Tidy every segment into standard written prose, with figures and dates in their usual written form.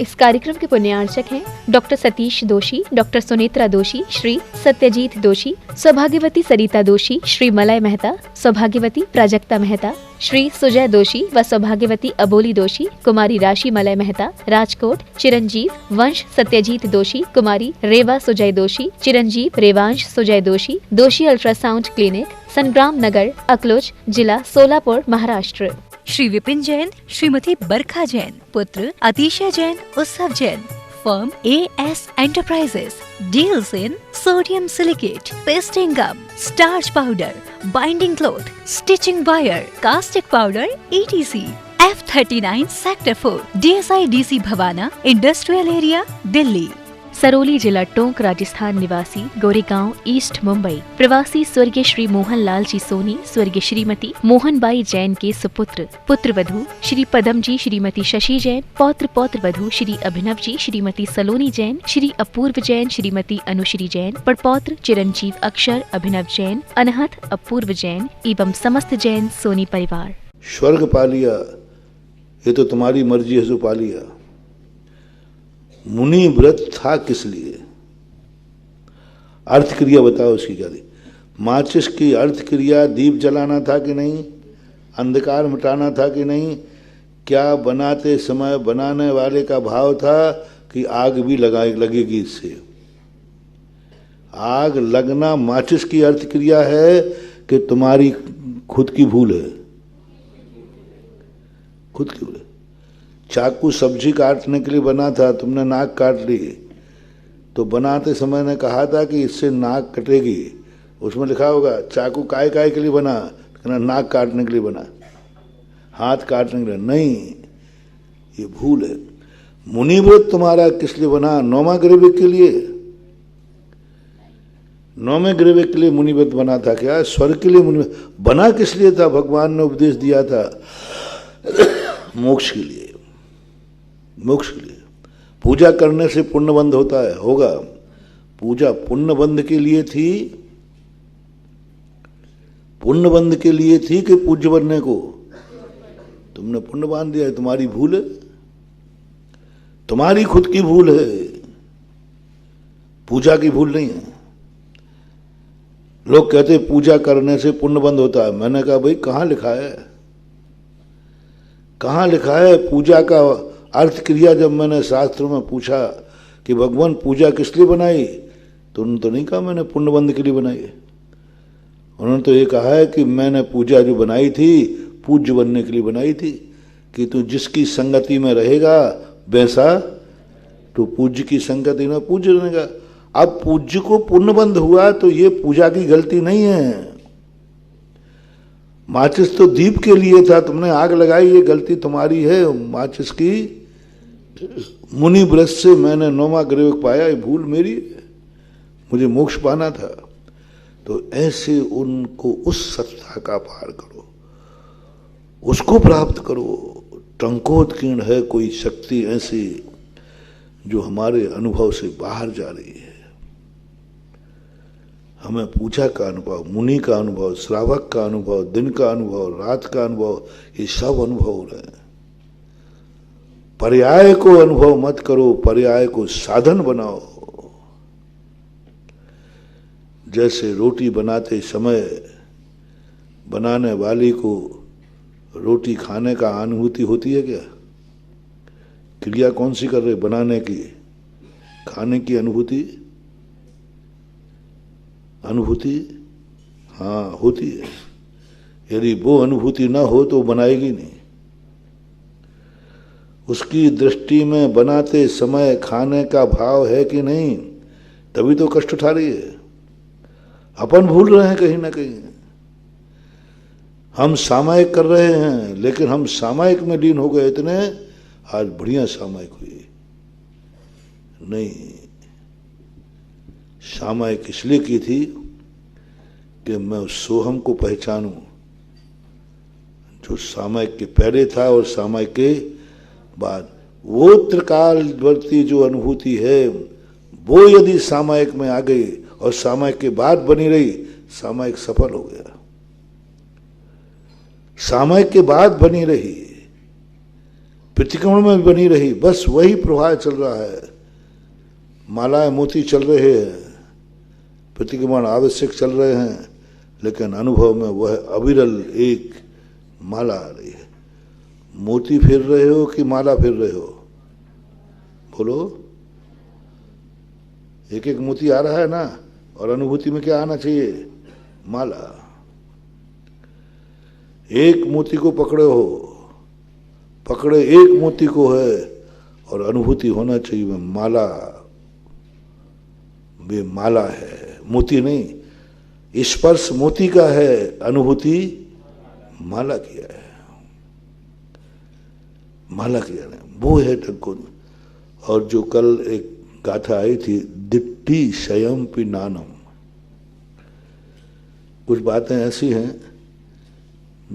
इस कार्यक्रम के पुण्यार्चक हैं डॉक्टर सतीश दोषी, डॉक्टर सुनेत्रा दोषी, श्री सत्यजीत दोषी, सौभाग्यवती सरिता दोषी, श्री मलय मेहता, सौभाग्यवती प्राजक्ता मेहता, श्री सुजय दोषी व सौभाग्यवती अबोली दोषी, कुमारी राशि मलय मेहता, राजकोट, चिरंजीव वंश सत्यजीत दोषी, कुमारी रेवा सुजय दोषी, चिरंजीव रेवांश सुजय दोषी, दोषी अल्ट्रासाउंड क्लिनिक, संग्राम नगर, अकलोज, जिला सोलापुर, महाराष्ट्र। श्री विपिन जैन, श्रीमती बरखा जैन, पुत्र अतिशय जैन, उत्सव Jain. Firm AS Enterprises deals in sodium silicate, pasting gum, starch powder, binding cloth, stitching wire, caustic powder, etc. F39 Sector 4, DSI DC Bawana, industrial area, Delhi. Sarauli जिला टोंक, राजस्थान निवासी, गोरेगांव, ईस्ट मुंबई, प्रवासी स्वर्गीय श्री मोहन लाल जी सोनी, स्वर्गीय श्रीमती मोहनबाई जैन के सुपुत्र, पुत्र वधू श्री पदम जी, श्रीमती शशि जैन, पौत्र पौत्र वधू श्री अभिनव जी, श्रीमती सलोनी जैन, श्री अपूर्व जैन, श्रीमती अनुश्री जैन, पड़पौत्र चिरंजीव अक्षर अभिनव जैन, अनहत अपूर्व जैन एवं समस्त जैन सोनी परिवार। स्वर्ग पा लिया, ये तो तुम्हारी मर्जी है जो पा लिया। मुनि व्रत था किस लिए? अर्थ क्रिया बताओ उसकी क्या थी? माचिस की अर्थ क्रिया दीप जलाना था कि नहीं? अंधकार मिटाना था कि नहीं? क्या बनाते समय बनाने वाले का भाव था कि आग भी लगेगी इससे? आग लगना माचिस की अर्थ क्रिया है कि तुम्हारी खुद की भूल है? खुद की भूल है। चाकू सब्जी काटने के लिए बना था, तुमने नाक काट ली, तो बनाते समय ने कहा था कि इससे नाक कटेगी। उसमें लिखा होगा चाकू काय काय के लिए बना, कहना नाक काटने के लिए बना, हाथ काटने के लिए नहीं। ये भूल है। मुनिव्रत तुम्हारा किस लिए बना? नौमा ग्रीविक के लिए। नौवें ग्रीविक के लिए मुनिव्रत बना था क्या? स्वर्ग के लिए मुनिव्रत बना किस लिए था? भगवान ने उपदेश दिया था मोक्ष के लिए। मोक्ष के लिए। पूजा करने से पुण्य बंध होता है, होगा। पूजा पुण्य बंध के लिए थी, पुण्य बंध के लिए थी कि पूज्य बनने को? तुमने पुण्य बांध दिया है, तुम्हारी भूल है, तुम्हारी खुद की भूल है, पूजा की भूल नहीं है। लोग कहते पूजा करने से पुण्य बंध होता है। मैंने कहा भाई कहां लिखा है? कहां लिखा है पूजा का अर्थ क्रिया? जब मैंने शास्त्रों में पूछा कि भगवान पूजा किस लिए बनाई, तो उन्होंने तो नहीं कहा मैंने पुण्य बंध के लिए बनाई है। उन्होंने तो ये कहा है कि मैंने पूजा जो बनाई थी पूज्य बनने के लिए बनाई थी, कि तू जिसकी संगति में रहेगा वैसा तो पूज्य की संगति में पूज्य रहेगा। अब पूज्य को पुण्य बंध हुआ तो ये पूजा की गलती नहीं है। माचिस तो दीप के लिए था, तुमने आग लगाई, ये गलती तुम्हारी है माचिस की। मुनि व्रत से मैंने नौमा ग्रीविक पाया, ये भूल मेरी है, मुझे मोक्ष पाना था। तो ऐसे उनको उस सत्ता का पार करो, उसको प्राप्त करो। टंकोत्कीर्ण है कोई शक्ति ऐसी जो हमारे अनुभव से बाहर जा रही है। हमें पूजा का अनुभव, मुनि का अनुभव, श्रावक का अनुभव, दिन का अनुभव, रात का अनुभव, ये सब अनुभव हो रहे हैं। पर्याय को अनुभव मत करो, पर्याय को साधन बनाओ। जैसे रोटी बनाते समय बनाने वाली को रोटी खाने का अनुभूति होती है क्या? क्रिया कौन सी कर रहे? बनाने की, खाने की अनुभूति। अनुभूति हाँ होती है। यदि वो अनुभूति ना हो तो बनाएगी नहीं। उसकी दृष्टि में बनाते समय खाने का भाव है कि नहीं, तभी तो कष्ट उठा रही है। अपन भूल रहे हैं कहीं ना कहीं। हम सामायिक कर रहे हैं, लेकिन हम सामायिक में लीन हो गए इतने, आज बढ़िया सामायिक हुई नहीं। सामायिक इसलिए की थी कि मैं उस सोहम को पहचानूं जो सामायिक के पहले था और सामायिक के बाद। वो त्रिकालवर्ती जो अनुभूति है वो यदि सामायिक में आ गई और सामायिक के बाद बनी रही, सामायिक सफल हो गया। सामायिक के बाद बनी रही प्रतिक्रमण में भी बनी रही, बस वही प्रवाह चल रहा है। मालाएं मोती चल रहे हैं, प्रतिक्रमण आवश्यक चल रहे हैं, लेकिन अनुभव में वह अविरल एक माला आ रही है। मोती फेर रहे हो कि माला फेर रहे हो? बोलो। एक एक मोती आ रहा है ना, और अनुभूति में क्या आना चाहिए? माला। एक मोती को पकड़े हो, पकड़े एक मोती को है, और अनुभूति होना चाहिए वह माला, वे माला है, मोती नहीं। स्पर्श मोती का है, अनुभूति माला किया है, माला किया है, वो है टंकुन। और जो कल एक गाथा आई थी, दिट्टी शयम पिनानम, कुछ बातें ऐसी हैं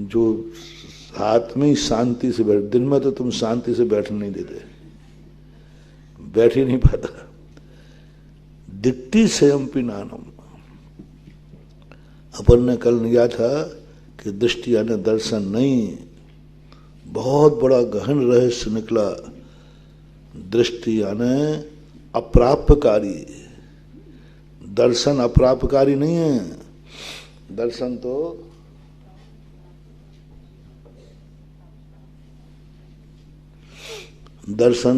जो रात में ही शांति से बैठ, दिन में तो तुम शांति से बैठने नहीं देते, बैठ ही नहीं पाता। दिट्टी शयम पिनानम, अपन ने कल लिया था कि दृष्टि यानी दर्शन नहीं, बहुत बड़ा गहन रहस्य निकला। दृष्टि यानी अप्राप्यकारी, दर्शन अप्राप्यकारी नहीं है। दर्शन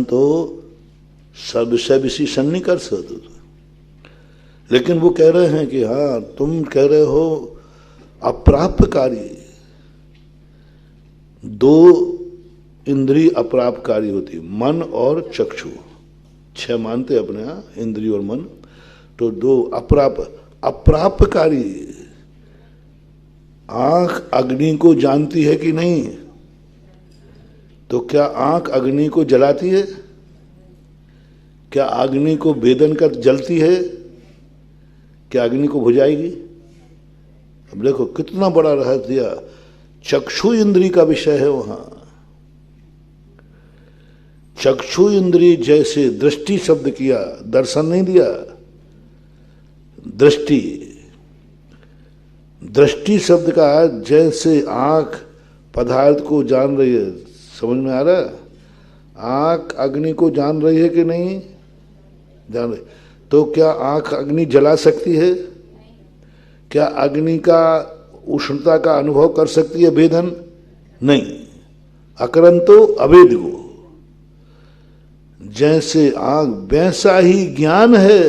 तो सर्वस्व विशेषण नहीं कर सकते। लेकिन वो कह रहे हैं कि हाँ, तुम कह रहे हो अप्राप्यकारी। दो इंद्रिय अप्राप्यकारी होती, मन और चक्षु, 6 मानते अपने यहाँ, इंद्रिय और मन। तो दो अप्राप्यकारी। आंख अग्नि को जानती है कि नहीं? तो क्या आंख अग्नि को जलाती है? क्या अग्नि को भेदन कर जलती है? क्या अग्नि को बुझाएगी? अब देखो कितना बड़ा रहस्य, चक्षु इंद्रिय का विषय है वहां। चक्षु इंद्रिय जैसे दृष्टि शब्द किया, दर्शन नहीं दिया, दृष्टि। दृष्टि शब्द का जैसे आंख पदार्थ को जान रही है, समझ में आ रहा है? आंख अग्नि को जान रही है कि नहीं जान रही? तो क्या आंख अग्नि जला सकती है? क्या अग्नि का उष्णता का अनुभव कर सकती है भेदन? नहीं। अकरंतो अवेद को, जैसे आंख वैसा ही ज्ञान है।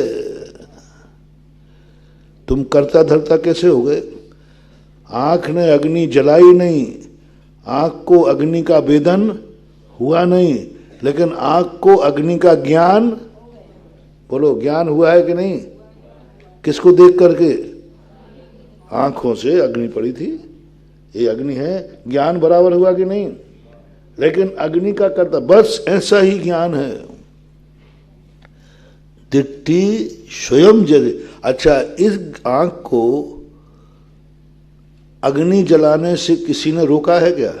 तुम करता धरता कैसे हो गए? आंख ने अग्नि जलाई नहीं, आंख को अग्नि का वेदन हुआ नहीं, लेकिन आंख को अग्नि का ज्ञान, बोलो ज्ञान हुआ है कि नहीं? किसको देख करके? आंखों से अग्नि पड़ी थी, ये अग्नि है, ज्ञान बराबर हुआ कि नहीं? लेकिन अग्नि का करता, बस ऐसा ही ज्ञान है। दिट्टी स्वयं जले। अच्छा, इस आंख को अग्नि जलाने से किसी ने रोका है क्या?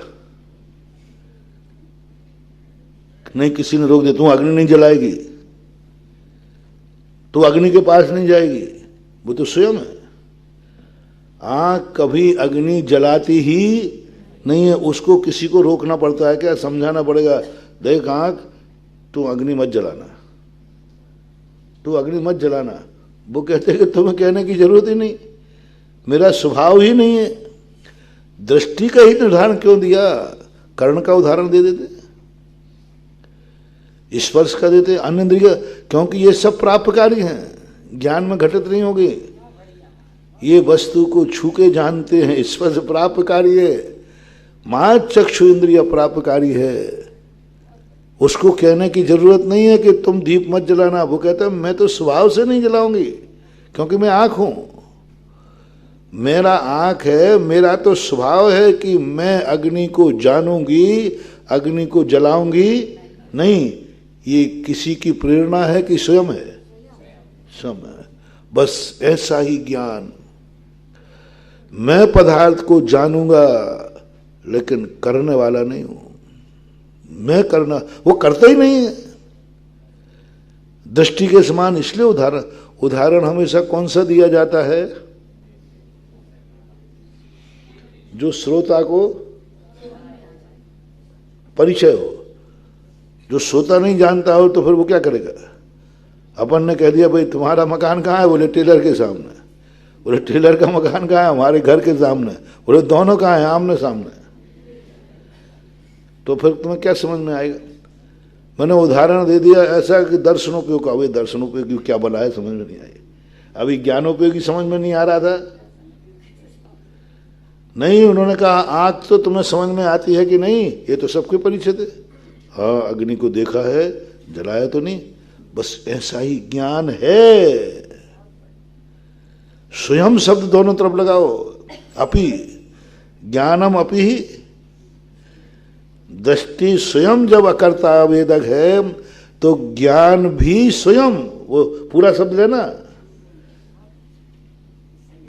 नहीं, किसी ने रोक दिया, तू अग्नि नहीं जलाएगी, तो अग्नि के पास नहीं जाएगी, वो तो स्वयं है। आंख कभी अग्नि जलाती ही नहीं है, उसको किसी को रोकना पड़ता है क्या? समझाना पड़ेगा, देख आंख तू अग्नि मत जलाना, तू अग्नि मत जलाना। वो कहते कि तुम्हें कहने की जरूरत ही नहीं, मेरा स्वभाव ही नहीं है। दृष्टि का ही निर्धारण क्यों दिया? कर्ण का उदाहरण दे देते, स्पर्श का देते, अन्य इंद्रिय, क्योंकि ये सब प्राप्यकारी हैं, ज्ञान में घटित नहीं होगी। ये वस्तु को छू के जानते हैं, स्पर्श प्राप्यकारी है, मां चक्षु इंद्रिय प्राप्यकारी है। उसको कहने की जरूरत नहीं है कि तुम दीप मत जलाना। वो कहता है मैं तो स्वभाव से नहीं जलाऊंगी, क्योंकि मैं आंख हूं, मेरा आंख है, मेरा तो स्वभाव है कि मैं अग्नि को जानूंगी, अग्नि को जलाऊंगी नहीं। ये किसी की प्रेरणा है कि स्वयं है? स्वयं है। बस ऐसा ही ज्ञान, मैं पदार्थ को जानूंगा लेकिन करने वाला नहीं हूं। मैं करना, वो करता ही नहीं है। दृष्टि के समान। इसलिए उदाहरण हमेशा कौन सा दिया जाता है? जो श्रोता को परिचय हो। जो सोता नहीं जानता हो तो फिर वो क्या करेगा? अपन ने कह दिया भाई तुम्हारा मकान कहाँ है? बोले टेलर के सामने। बोले टेलर का मकान कहाँ है? हमारे घर के सामने। बोले दोनों कहाँ हैं? आमने सामने। तो फिर तुम्हें क्या समझ में आएगा? मैंने उदाहरण दे दिया ऐसा कि दर्शनोपयोग का। वे दर्शनोपयोगी क्या बला है समझ में नहीं आई। अभी ज्ञानोपयोगी समझ में नहीं आ रहा था? नहीं, उन्होंने कहा आग तो तुम्हें समझ में आती है कि नहीं? ये तो सबके परिचित है। हाँ, अग्नि को देखा है, जलाया तो नहीं। बस ऐसा ही ज्ञान है। स्वयं शब्द दोनों तरफ लगाओ। अपि ज्ञानम अपि ही। दृष्टि स्वयं जब अकर्ता आवेदक है तो ज्ञान भी स्वयं, वो पूरा शब्द है ना,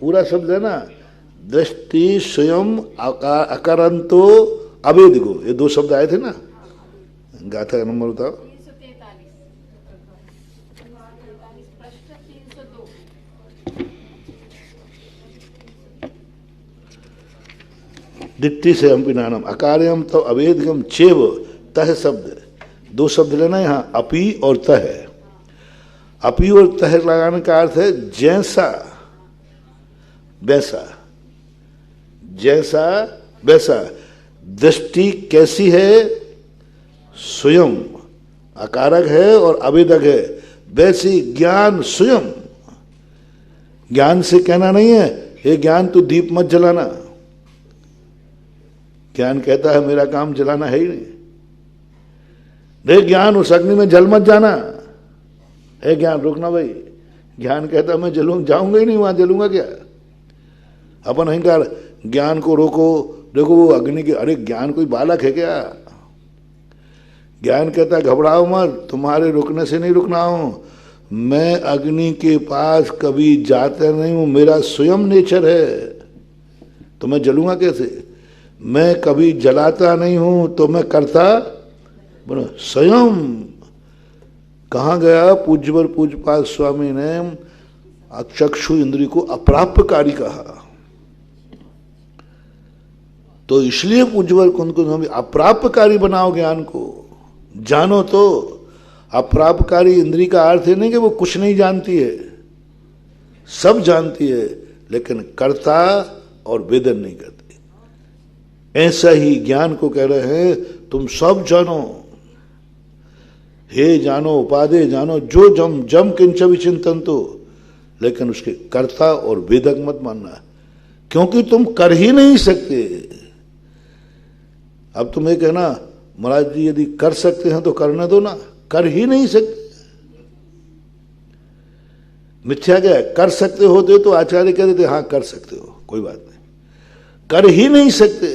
पूरा शब्द है ना, दृष्टि स्वयं अकरंतो अवेदिको। ये दो शब्द आए थे ना। गाथा का नंबर बताओ। 343 दिट्टी से हम पिनानम अकार्यम तो अवेदगम चेव तह शब्द, दो शब्द लेना यहां, अपी और तह। अपी और तह लगाने का अर्थ है जैसा वैसा, जैसा वैसा। दृष्टि कैसी है? स्वयं अकारक है और आवेदक है। वैसी ज्ञान स्वयं। ज्ञान से कहना नहीं है हे ज्ञान तू दीप मत जलाना। ज्ञान कहता है मेरा काम जलाना है ही नहीं। हे ज्ञान उस अग्नि में जल मत जाना। हे ज्ञान रुकना भाई। ज्ञान कहता मैं जाऊंगा ही नहीं, वहां जलूंगा क्या? अपन अहंकार ज्ञान को रोको। देखो वो अग्नि के, अरे ज्ञान कोई बालक है क्या? ज्ञान कहता है घबराओ मत, तुम्हारे रुकने से नहीं रुकना हूं। मैं अग्नि के पास कभी जाता नहीं हूं, मेरा स्वयं नेचर है। तो मैं जलूंगा कैसे? मैं कभी जलाता नहीं हूं तो मैं करता बोलो स्वयं। कहाँ गया पूज्यवर पूज्यपाद स्वामी ने चक्षु इंद्रिय को अप्राप्यकारी कहा। तो इसलिए पूज्यवर कुंद को अप्राप्यकारी बनाओ ज्ञान को। जानो तो अप्राप्यकारी इंद्रिय का अर्थ है नहीं कि वो कुछ नहीं जानती है, सब जानती है, लेकिन कर्ता और वेदन नहीं करती। ऐसा ही ज्ञान को कह रहे हैं तुम सब जानो। हे जानो उपादे जानो, जो जम जम किंच विचिंतन तो, लेकिन उसके कर्ता और वेदक मत मानना, क्योंकि तुम कर ही नहीं सकते। अब तुम ये कहना महाराज जी यदि कर सकते हैं तो करने दो ना। कर ही नहीं सकते। मिथ्या क्या है? कर सकते होते तो आचार्य कह देते हाँ कर सकते हो, कोई बात नहीं। कर ही नहीं सकते।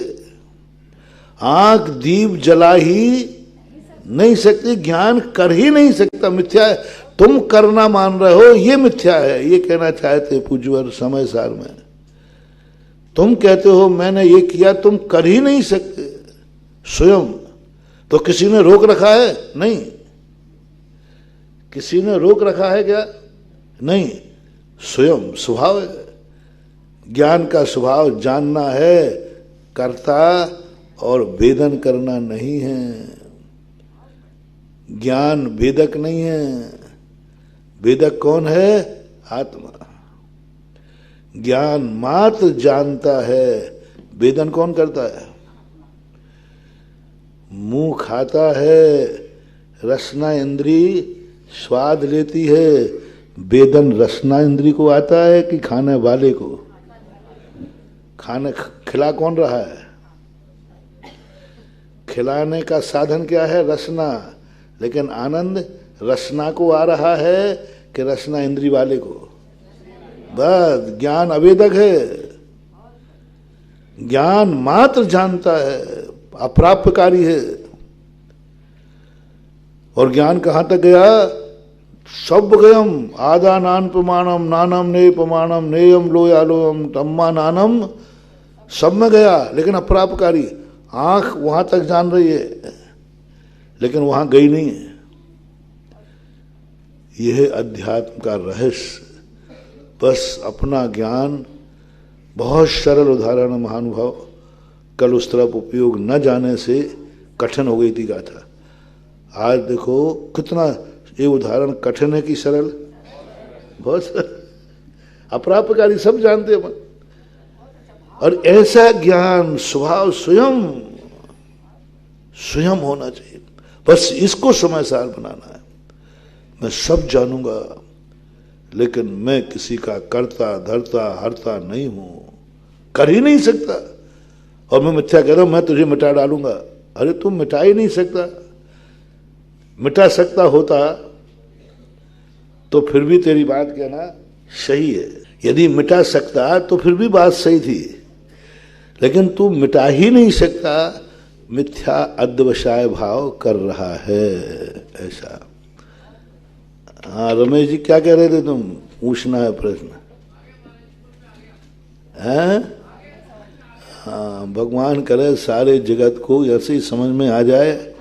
आंख दीप जला ही नहीं सकती, ज्ञान कर ही नहीं सकता। मिथ्या है। तुम करना मान रहे हो, ये मिथ्या है। ये कहना चाहते पूज्यवर समय सार में। तुम कहते हो मैंने ये किया, तुम कर ही नहीं सकते स्वयं। तो किसी ने रोक रखा है? नहीं। किसी ने रोक रखा है क्या? नहीं। स्वयं स्वभाव है। ज्ञान का स्वभाव जानना है, कर्ता और वेदन करना नहीं है। ज्ञान वेदक नहीं है। वेदक कौन है? आत्मा। ज्ञान मात्र जानता है, वेदन कौन करता है? मुंह खाता है, रसना इंद्री स्वाद लेती है। वेदन रसना इंद्री को आता है कि खाने वाले को? खाने खिला कौन रहा है? खिलाने का साधन क्या है? रसना। लेकिन आनंद रसना को आ रहा है कि रसना इंद्री वाले को? बस ज्ञान अवेदक है। ज्ञान मात्र जानता है, अप्राप्यकारी है। और ज्ञान कहां तक गया? सब गयम आदा नान प्रमाणम नानम ने प्रमाणम नेयम लोयालोयम तम्मा नानम, सब में गया, लेकिन अप्राप्यकारी। आंख वहां तक जान रही है, लेकिन वहां गई नहीं है। यह अध्यात्म का रहस्य। बस अपना ज्ञान, बहुत सरल उदाहरण है महानुभाव, कल उस तरफ उपयोग न जाने से कठिन हो गई थी गाथा। आज देखो कितना ये उदाहरण कठिन है कि सरल, बहुत सरल, अप्राप्यकारी, सब जानते हैं अपन। और ऐसा ज्ञान स्वभाव स्वयं स्वयं होना चाहिए, बस इसको समयसार बनाना है। मैं सब जानूंगा लेकिन मैं किसी का कर्ता धर्ता हरता नहीं हूं, कर ही नहीं सकता। और मैं मिथ्या कह रहा हूं मैं तुझे मिटा डालूंगा, अरे तुम मिटा ही नहीं सकता। मिटा सकता होता तो फिर भी तेरी बात कहना सही है, यदि मिटा सकता तो फिर भी बात सही थी, लेकिन तू मिटा ही नहीं सकता, मिथ्या अध्यवसाय भाव कर रहा है ऐसा। हाँ रमेश जी क्या कह रहे थे तुम, पूछना है प्रश्न है? हाँ भगवान करे सारे जगत को ऐसे ही समझ में आ जाए,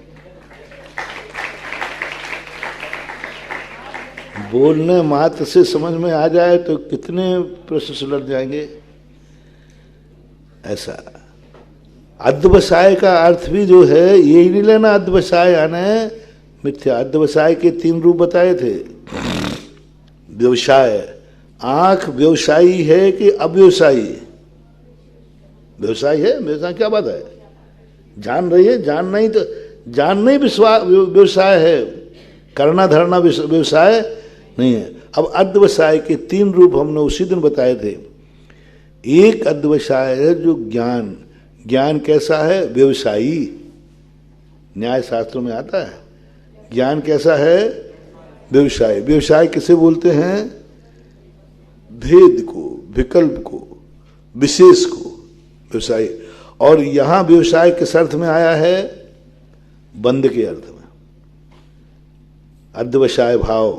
बोलने मात्र से समझ में आ जाए तो कितने प्रश्न सुलझ जाएंगे। ऐसा अध्यवसाय का अर्थ भी जो है यही नहीं लेना, अध्यवसाय यानी मिथ्या। अध्यवसाय के 3 रूप बताए थे। व्यवसाय, आंख व्यवसायी है कि अव्यवसायी? व्यवसाय है, व्यवसाय क्या बात है, जान रही है, जानना ही तो, जानना ही व्यवसाय है, करना धरना व्यवसाय नहीं है। अब अध्यवसाय के 3 रूप हमने उसी दिन बताए थे। एक अध्यवसाय है जो ज्ञान, ज्ञान कैसा है, व्यवसायी, न्याय शास्त्रों में आता है। ज्ञान कैसा है, व्यवसाय। व्यवसाय किसे बोलते हैं, भेद को, विकल्प को, विशेष को व्यवसाय। और यहां व्यवसाय किस अर्थ में आया है, बंद के अर्थ में। अध्यवसाय भाव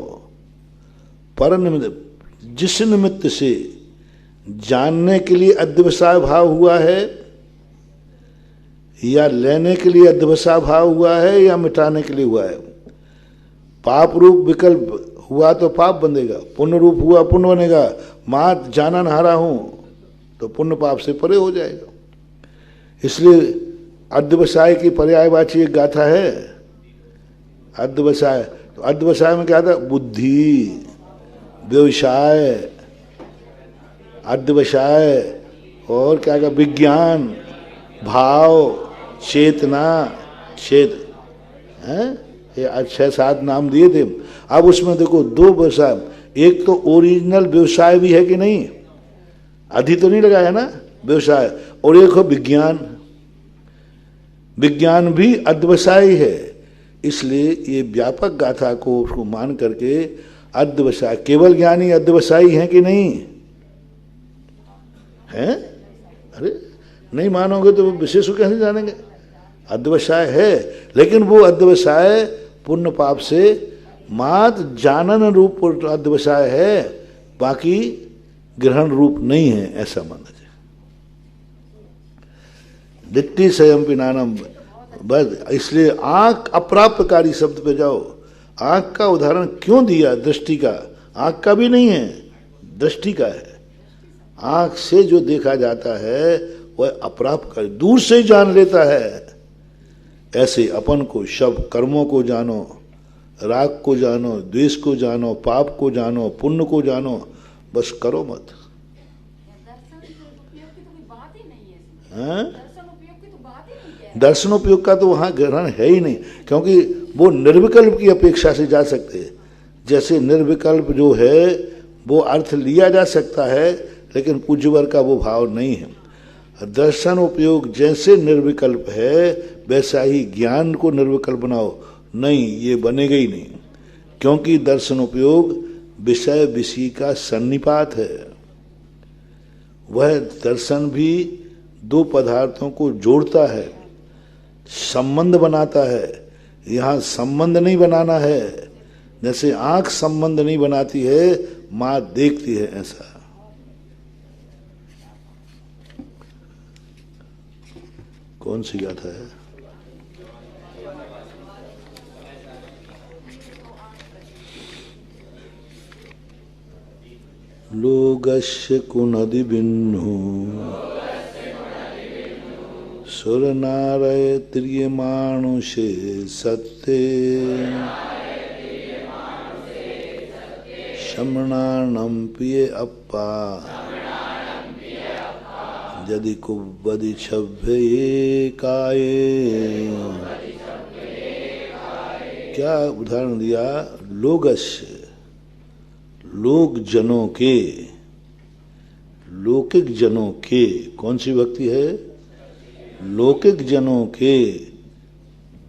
पर निमित्त, जिस निमित्त से जानने के लिए अध्यवसाय भाव हुआ है, या लेने के लिए अध्यवसाय भाव हुआ है, या मिटाने के लिए हुआ है। पाप रूप विकल्प हुआ तो पाप बनेगा, पुण्य रूप हुआ पुण्य बनेगा। मात जानन हारा हूं तो पुण्य पाप से परे हो जाएगा। इसलिए अध्यवसाय की पर्यायवाची एक गाथा है, अध्यवसाय। तो अध्यवसाय में क्या था, बुद्धि, व्यवसाय, अध्यवसाय, और क्या कहा, विज्ञान, भाव, चेतना, चेत है, ये 6-7 नाम दिए थे। अब उसमें देखो 2 व्यवसाय, एक तो ओरिजिनल व्यवसाय भी है कि नहीं, अधि तो नहीं लगाया ना व्यवसाय, और एक हो विज्ञान, विज्ञान भी अध्यवसाय है। इसलिए ये व्यापक गाथा को उसको मान करके अध्यवसाय, केवल ज्ञानी अध्यवसायी हैं कि नहीं हैं? अरे नहीं मानोगे तो विशेष को कैसे जानेंगे। अध्यवसाय है, लेकिन वो अध्यवसाय पुण्य पाप से मात जानन रूप अध्यवसाय है, बाकी ग्रहण रूप नहीं है, ऐसा माना जाए। दिट्टी स्वयं पिनानम, बस। इसलिए आंख अप्राप्यकारी शब्द पे जाओ। आंख का उदाहरण क्यों दिया, दृष्टि का, आंख का भी नहीं है, दृष्टि का है। आंख से जो देखा जाता है वह अप्राप्यकारी, दूर से ही जान लेता है। ऐसे अपन को सब कर्मों को जानो, राग को जानो, द्वेष को जानो, पाप को जानो, पुण्य को जानो, बस करो मत। दर्शनोपयोग का तो वहां ग्रहण है ही नहीं, क्योंकि वो निर्विकल्प की अपेक्षा से जा सकते हैं। जैसे निर्विकल्प जो है वो अर्थ लिया जा सकता है, लेकिन पूज्यवर का वो भाव नहीं है। दर्शन उपयोग जैसे निर्विकल्प है, वैसा ही ज्ञान को निर्विकल्प बनाओ, नहीं, ये बनेगा ही नहीं। क्योंकि दर्शन उपयोग विषय विषय का सन्निपात है। वह दर्शन भी 2 पदार्थों को जोड़ता है, संबंध बनाता है। यहाँ संबंध नहीं बनाना है, जैसे आंख संबंध नहीं बनाती है, मां देखती है, ऐसा। कौन सी गाथा है? लोगस्य कुनदि बिन्नु सुर नारय त्रिय मानुषे सत्य शमणानम पिय अप्पा यदि कुबदि छभ्ये काये। क्या उदाहरण दिया? लोगस्य, लोक जनों के, लौकिक जनों के। कौन सी भक्ति है? लौकिक जनों के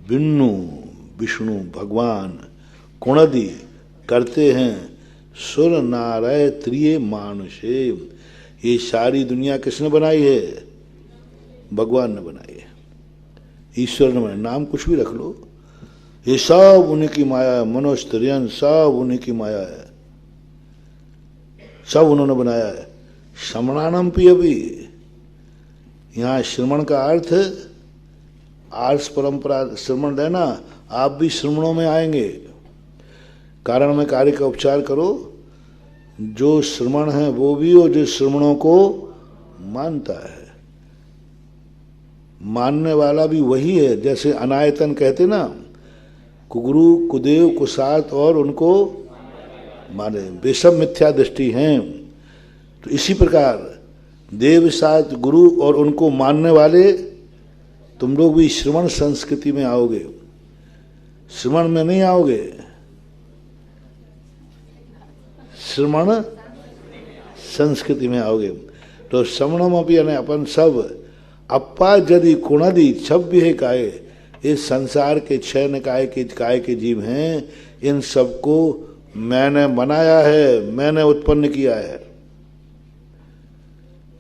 बिन्नु विष्णु भगवान कुणदि करते हैं सुर नारय त्रिय मानुषे। ये सारी दुनिया किसने बनाई है? भगवान ने बनाई है, ईश्वर ने बनाई। नाम कुछ भी रख लो, ये सब उन्हीं की माया है। मनोस्त्रियन सब उन्हीं की माया है, सब उन्होंने बनाया है। श्रमणानम पिय भी, यहाँ श्रमण का अर्थ आर्ष परंपरा श्रमण देना। आप भी श्रमणों में आएंगे। कारण में कार्य का उपचार करो। जो श्रमण है वो भी, और जो श्रमणों को मानता है, मानने वाला भी वही है। जैसे अनायतन कहते ना, कुगुरु कुदेव कुसात और उनको माने, बेशब मिथ्या दृष्टि हैं। तो इसी प्रकार देव सात गुरु और उनको मानने वाले, तुम लोग भी श्रमण संस्कृति में आओगे, श्रमण में नहीं आओगे, श्रमण संस्कृति में आओगे। तो श्रमणम अपनी अपन सब अप्पा यदि कुणदि छभ्य है काय। इस संसार के 6 निकाय के काय के जीव हैं, इन सबको मैंने बनाया है, मैंने उत्पन्न किया है,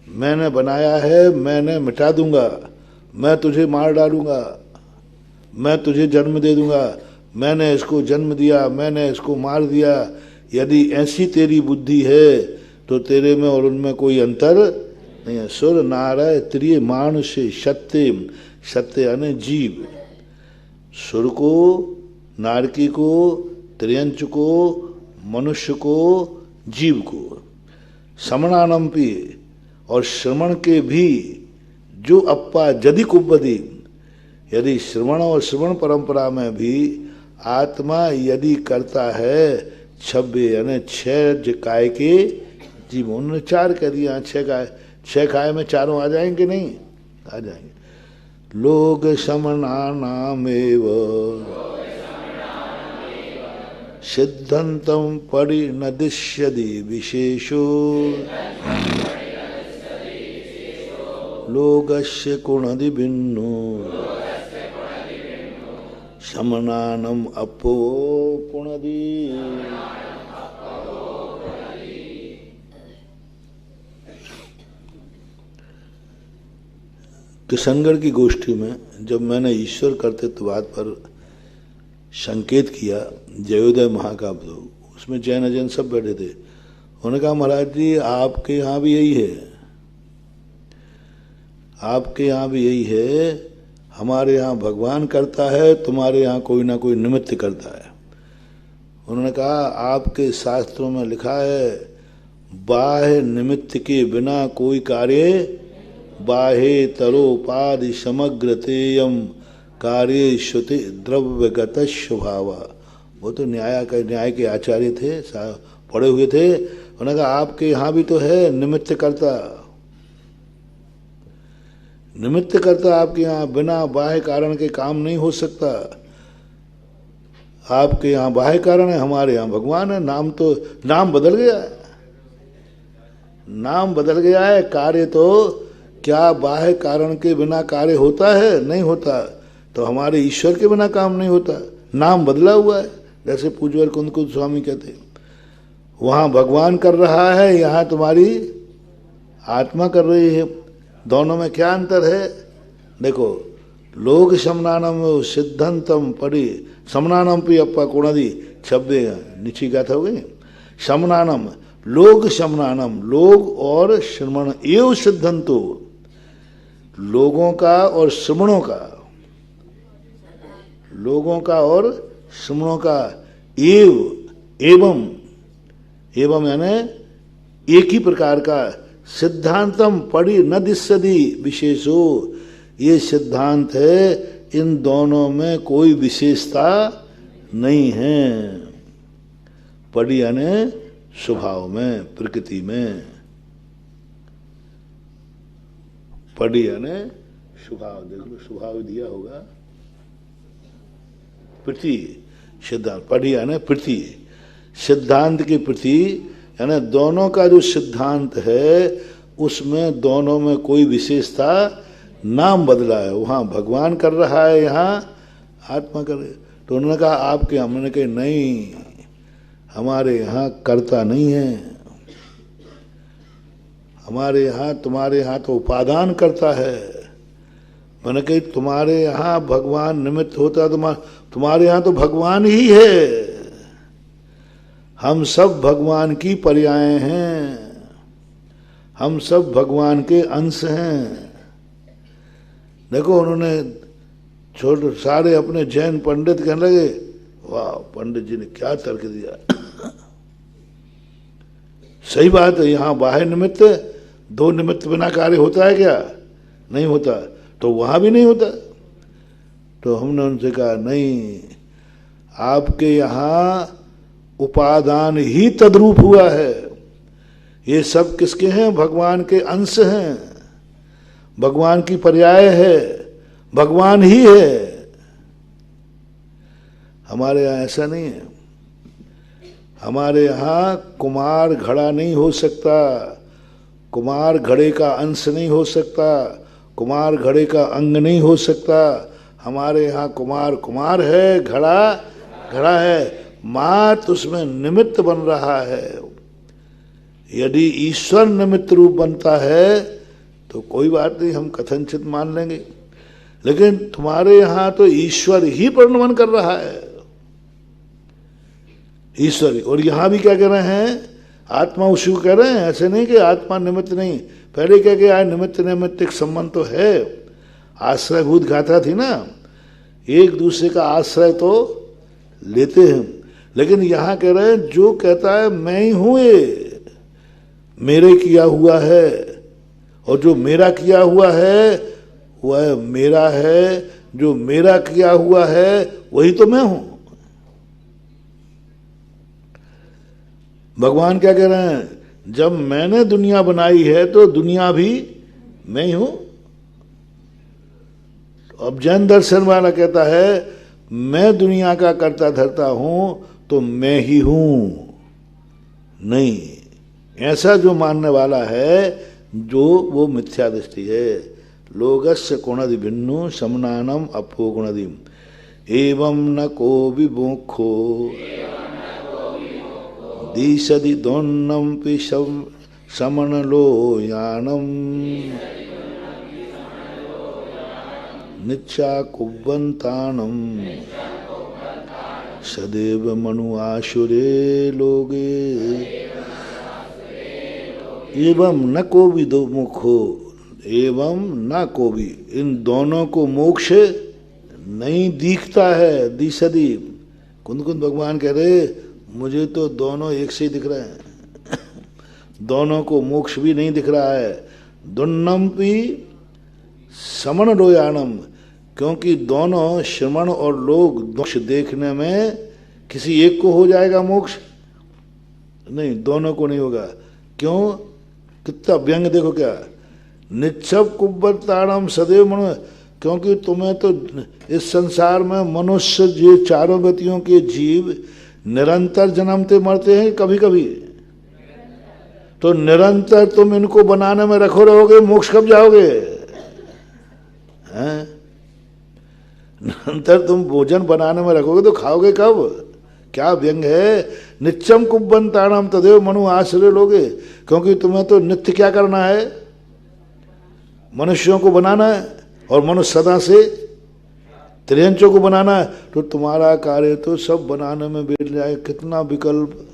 मैंने बनाया है, मैंने मिटा दूंगा, मैं तुझे मार डालूंगा, मैं तुझे जन्म दे दूंगा, मैंने इसको जन्म दिया, मैंने इसको मार दिया। यदि ऐसी तेरी बुद्धि है तो तेरे में और उनमें कोई अंतर नहीं है। सुर नारय त्रिय मानुष सत्य, सत्य यानी जीव, सुर को, नारकी को, त्रियंच को, मनुष्य को, जीव को। श्रमणानम्पि, और श्रवण के भी जो अप्पा यदि कुबदि, यदि श्रवण और श्रवण परंपरा में भी आत्मा यदि करता है छब्बे यानी 6 काय के जीव। उन्होंने 4 कह दिया, 6 काय, 6 काय में चारों आ जाएंगे? नहीं आ जाएंगे। लोग शमनानामेव सिद्धंतम परिणदिष्यति विशेषो लोगस्य कुणदि भिन्नो शमनानम अपो कुणदि। किशनगढ़ की गोष्ठी में जब मैंने ईश्वर कर्तृत्ववाद पर संकेत किया, जयोदय महाकाव्य, उसमें जैन अजैन सब बैठे थे। उन्होंने कहा महाराज जी आपके यहाँ भी यही है, आपके यहाँ भी यही है। हमारे यहाँ भगवान करता है, तुम्हारे यहाँ कोई ना कोई निमित्त करता है। उन्होंने कहा आपके शास्त्रों में लिखा है बाह्य निमित्त के बिना कोई कार्य, बाहे तरोपाधि समग्र तेयम कार्य श्रुति द्रव्यगत स्वभाव। वो तो न्याय के आचार्य थे, पढ़े हुए थे। उन्होंने कहा आपके यहाँ भी तो है निमित्त करता, निमित्त करता आपके यहाँ, बिना बाह्य कारण के काम नहीं हो सकता। आपके यहाँ बाह्य कारण है, हमारे यहाँ भगवान है। नाम तो नाम बदल गया है, नाम बदल गया है। कार्य तो क्या बाह्य कारण के बिना कार्य होता है? नहीं होता। तो हमारे ईश्वर के बिना काम नहीं होता, नाम बदला हुआ है। जैसे पूज्यवर कुंद स्वामी कहते, वहाँ भगवान कर रहा है, यहाँ तुम्हारी आत्मा कर रही है। दोनों में क्या अंतर है? देखो, लोग शमनानम सिद्धंतम पड़ी, समनानम पी अप्पा कुणदि छब्बे नीची गाथा हो गई। शमनानम लोग, शमनानम लोग और श्रमण एव सिद्धंतो, लोगों का और श्रमणों का, लोगों का और श्रमणों का एवं यानी एक ही प्रकार का। सिद्धांतम पड़ी न दिशदी विशेषो, ये सिद्धांत है, इन दोनों में कोई विशेषता नहीं है। पड़ी यानी स्वभाव में, प्रकृति में। पड़ी यानी स्वभाव, देख लो स्वभाव दिया होगा। प्रति सिद्धांत, पड़ी यानी प्रति, सिद्धांत की प्रति यानी दोनों का जो सिद्धांत है उसमें दोनों में कोई विशेषता, नाम बदला है, वहां भगवान कर रहा है, यहाँ आत्मा कर रही। तो उन्होंने कहा आपके, हमने कहा नहीं, हमारे यहाँ करता नहीं है, हमारे यहाँ, तुम्हारे यहाँ तो उपादान करता है। मैंने कही तुम्हारे यहाँ भगवान निमित्त होता है, तुम्हारे यहाँ तो भगवान ही है। हम सब भगवान की पर्याय हैं, हम सब भगवान के अंश हैं। देखो उन्होंने छोटे सारे अपने जैन पंडित कहने लगे, वाह पंडित जी ने क्या तर्क दिया। सही बात है, यहाँ बाह्य निमित्त, दो निमित्त बिना कार्य होता है क्या? नहीं होता, तो वहां भी नहीं होता। तो हमने उनसे कहा नहीं, आपके यहाँ उपादान ही तद्रूप हुआ है। ये सब किसके हैं? भगवान के अंश हैं, भगवान की पर्याय है, भगवान ही है। हमारे यहाँ ऐसा नहीं है। हमारे यहाँ कुमार घड़ा नहीं हो सकता, कुमार घड़े का अंश नहीं हो सकता, कुमार घड़े का अंग नहीं हो सकता। हमारे यहाँ कुमार कुमार है, घड़ा घड़ा है, मात उसमें निमित्त बन रहा है। यदि ईश्वर निमित्त रूप बनता है तो कोई बात नहीं, हम कथनचित मान लेंगे। लेकिन तुम्हारे यहाँ तो ईश्वर ही परिणमन कर रहा है, ईश्वर ही। और यहाँ भी क्या कह रहे हैं? आत्मा उसी को कह रहे हैं। ऐसे नहीं कि आत्मा निमित्त नहीं, पहले क्या कहा? निमित्त निमित्त एक संबंध तो है, आश्रयभूत गाथा थी ना, एक दूसरे का आश्रय तो लेते हैं। लेकिन यहाँ कह रहे हैं जो कहता है मैं ही हूं, ये मेरे किया हुआ है, और जो मेरा किया हुआ है वह मेरा है, जो मेरा किया हुआ है वही तो मैं हूं। भगवान क्या कह रहे हैं? जब मैंने दुनिया बनाई है तो दुनिया भी मैं ही हूं। अब जैन दर्शन वाला कहता है मैं दुनिया का कर्ता धर्ता हूं तो मैं ही हूं। नहीं, ऐसा जो मानने वाला है जो वो मिथ्या दृष्टि है। लोगस्य गुणदि भिन्नु समनानम अपो गुणदिम एवं न को विमुखो दिशदि दोन्नम पिशम समनलो यानम निच्चा कुब्बंतानम सदैव मनु आशुरे लोगे एवं न को भी दो मुखो एवं न को भी, इन दोनों को मोक्ष नहीं दिखता है। दिशदी कुंद कुंद भगवान कह रहे मुझे तो दोनों एक से ही दिख रहे हैं, दोनों को मोक्ष भी नहीं दिख रहा है। दुन्नम भी समन लोयानम, क्योंकि दोनों श्रमण और लोग मोक्ष देखने में किसी एक को हो जाएगा मोक्ष, नहीं दोनों को नहीं होगा। क्यों? कितना व्यंग देखो क्या, निच्छब कुब्बताड़म सदैव मनो, क्योंकि तुम्हें तो इस संसार में मनुष्य ये चारों गतियों के जीव निरंतर जन्मते मरते हैं, कभी कभी तो निरंतर तुम इनको बनाने में रखो रहोगे, मोक्ष कब जाओगे? हैं? निरंतर तुम भोजन बनाने में रखोगे तो खाओगे कब? क्या व्यंग है? नित्यम कुब्बंताणम तदेव मनु आश्रय लोगे, क्योंकि तुम्हें तो नित्य क्या करना है? मनुष्यों को बनाना है, और मनुष्य सदा से त्रियंचों को बनाना है। तो तुम्हारा कार्य तो सब बनाने में बैठ जाए। कितना विकल्प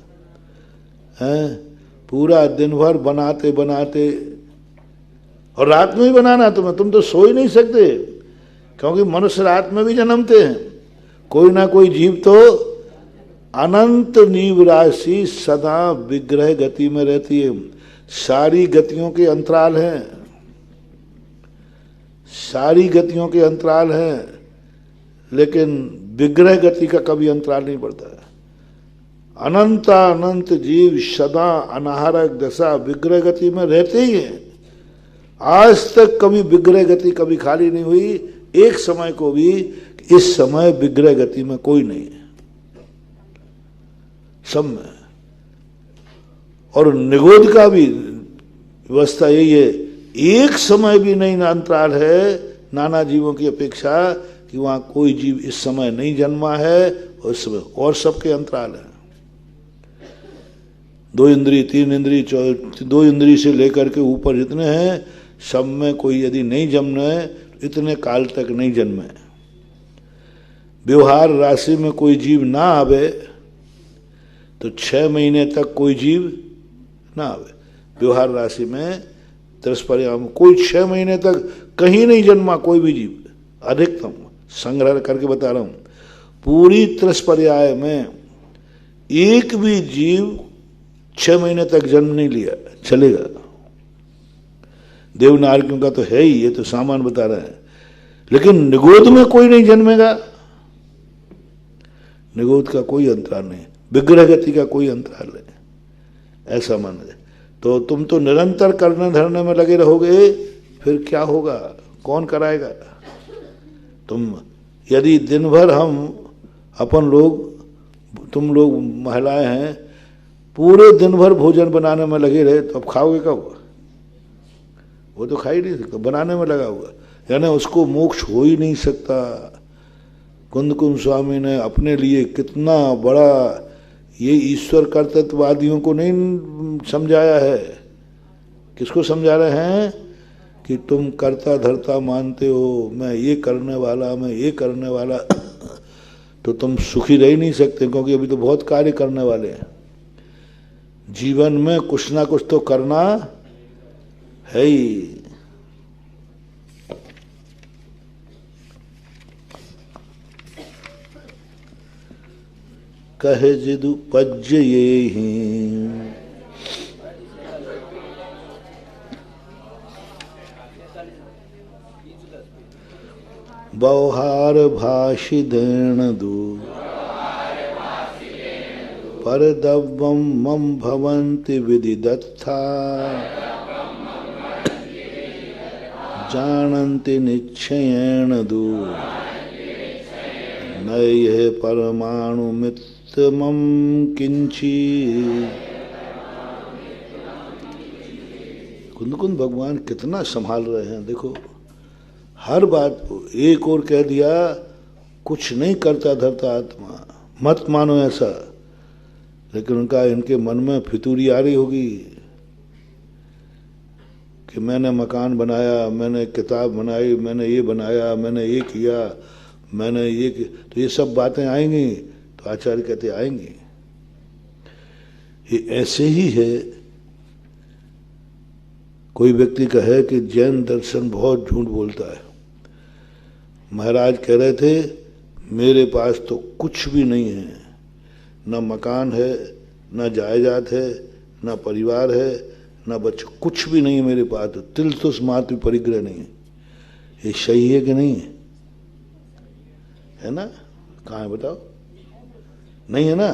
है, पूरा दिन भर बनाते बनाते, और रात में भी बनाना है तुम्हें, तुम तो सो ही नहीं सकते, क्योंकि मनुष्य रात में भी जन्मते हैं। कोई ना कोई जीव तो अनंत नीव राशि सदा विग्रह गति में रहती है। सारी गतियों के अंतराल हैं, सारी गतियों के अंतराल हैं, लेकिन विग्रह गति का कभी अंतराल नहीं पड़ता है। अनंत जीव सदा अनाहारक दशा विग्रह गति में रहते ही हैं। आज तक कभी विग्रह गति कभी खाली नहीं हुई, एक समय को भी इस समय विग्रह गति में कोई नहीं है, सब में। और निगोद का भी व्यवस्था यही है, एक समय भी नहीं अंतराल है नाना जीवों की अपेक्षा कि वहां कोई जीव इस समय नहीं जन्मा है और इस समय और सबके अंतराल है। 2 इंद्री 3 इंद्री 2 इंद्री से लेकर के ऊपर जितने हैं सब में कोई यदि नहीं जन्मे तो इतने काल तक नहीं जन्मे। व्यवहार राशि में कोई जीव ना आवे तो 6 महीने तक कोई जीव ना आवे। व्यवहार राशि में त्रिस्पर्या में कोई 6 महीने तक कहीं नहीं जन्मा कोई भी जीव, अधिकतम संग्रह करके बता रहा हूं। पूरी त्रिस्पर्याय में एक भी जीव 6 महीने तक जन्म नहीं लिया, चलेगा। देवनारकियों का तो है ही, ये तो सामान बता रहे हैं। लेकिन निगोद में कोई नहीं जन्मेगा, निगोद का कोई अंतराल नहीं, विग्रह गति का कोई अंतराल नहीं, ऐसा मान है। तो तुम तो निरंतर करने धरने में लगे रहोगे, फिर क्या होगा, कौन कराएगा? तुम यदि दिन भर हम अपन लोग, तुम लोग महिलाएं हैं, पूरे दिन भर भोजन बनाने में लगे रहे तो अब खाओगे कब? वो तो खा ही नहीं सकता, बनाने में लगा हुआ, यानी उसको मोक्ष हो ही नहीं सकता। कुंद स्वामी ने अपने लिए कितना बड़ा ये ईश्वर कर्तृत्ववादियों को नहीं समझाया है। किसको समझा रहे हैं कि तुम कर्ता धर्ता मानते हो, मैं ये करने वाला, मैं ये करने वाला, तो तुम सुखी रह ही नहीं सकते, क्योंकि अभी तो बहुत कार्य करने वाले हैं। जीवन में कुछ ना कुछ तो करना है ही। कहे जिदु पज्य ये ही व्यवहार भाषि देण दू परदव्यम मम भवन्ति विदिदत्था जानन्ति निश्चयेन दू नये परमाणु मित्रमं किंची। कुंद भगवान कितना संभाल रहे हैं, देखो हर बात को एक और कह दिया, कुछ नहीं करता धरता आत्मा, मत मानो ऐसा। लेकिन उनका इनके मन में फितूरी आ रही होगी कि मैंने मकान बनाया, मैंने किताब बनाई, मैंने ये बनाया, मैंने ये किया, मैंने ये किया, तो ये सब बातें आएंगी। तो आचार्य कहते आएंगी। ये ऐसे ही है। कोई व्यक्ति कहे कि जैन दर्शन बहुत झूठ बोलता है। महाराज कह रहे थे मेरे पास तो कुछ भी नहीं है, न मकान है, न जायदाद है, न परिवार है, न बच्चे, कुछ भी नहीं है मेरे पास, तो तिल तुस मात्र परिग्रह नहीं है। ये सही है कि नहीं है ना? कहाँ है बताओ? नहीं है ना?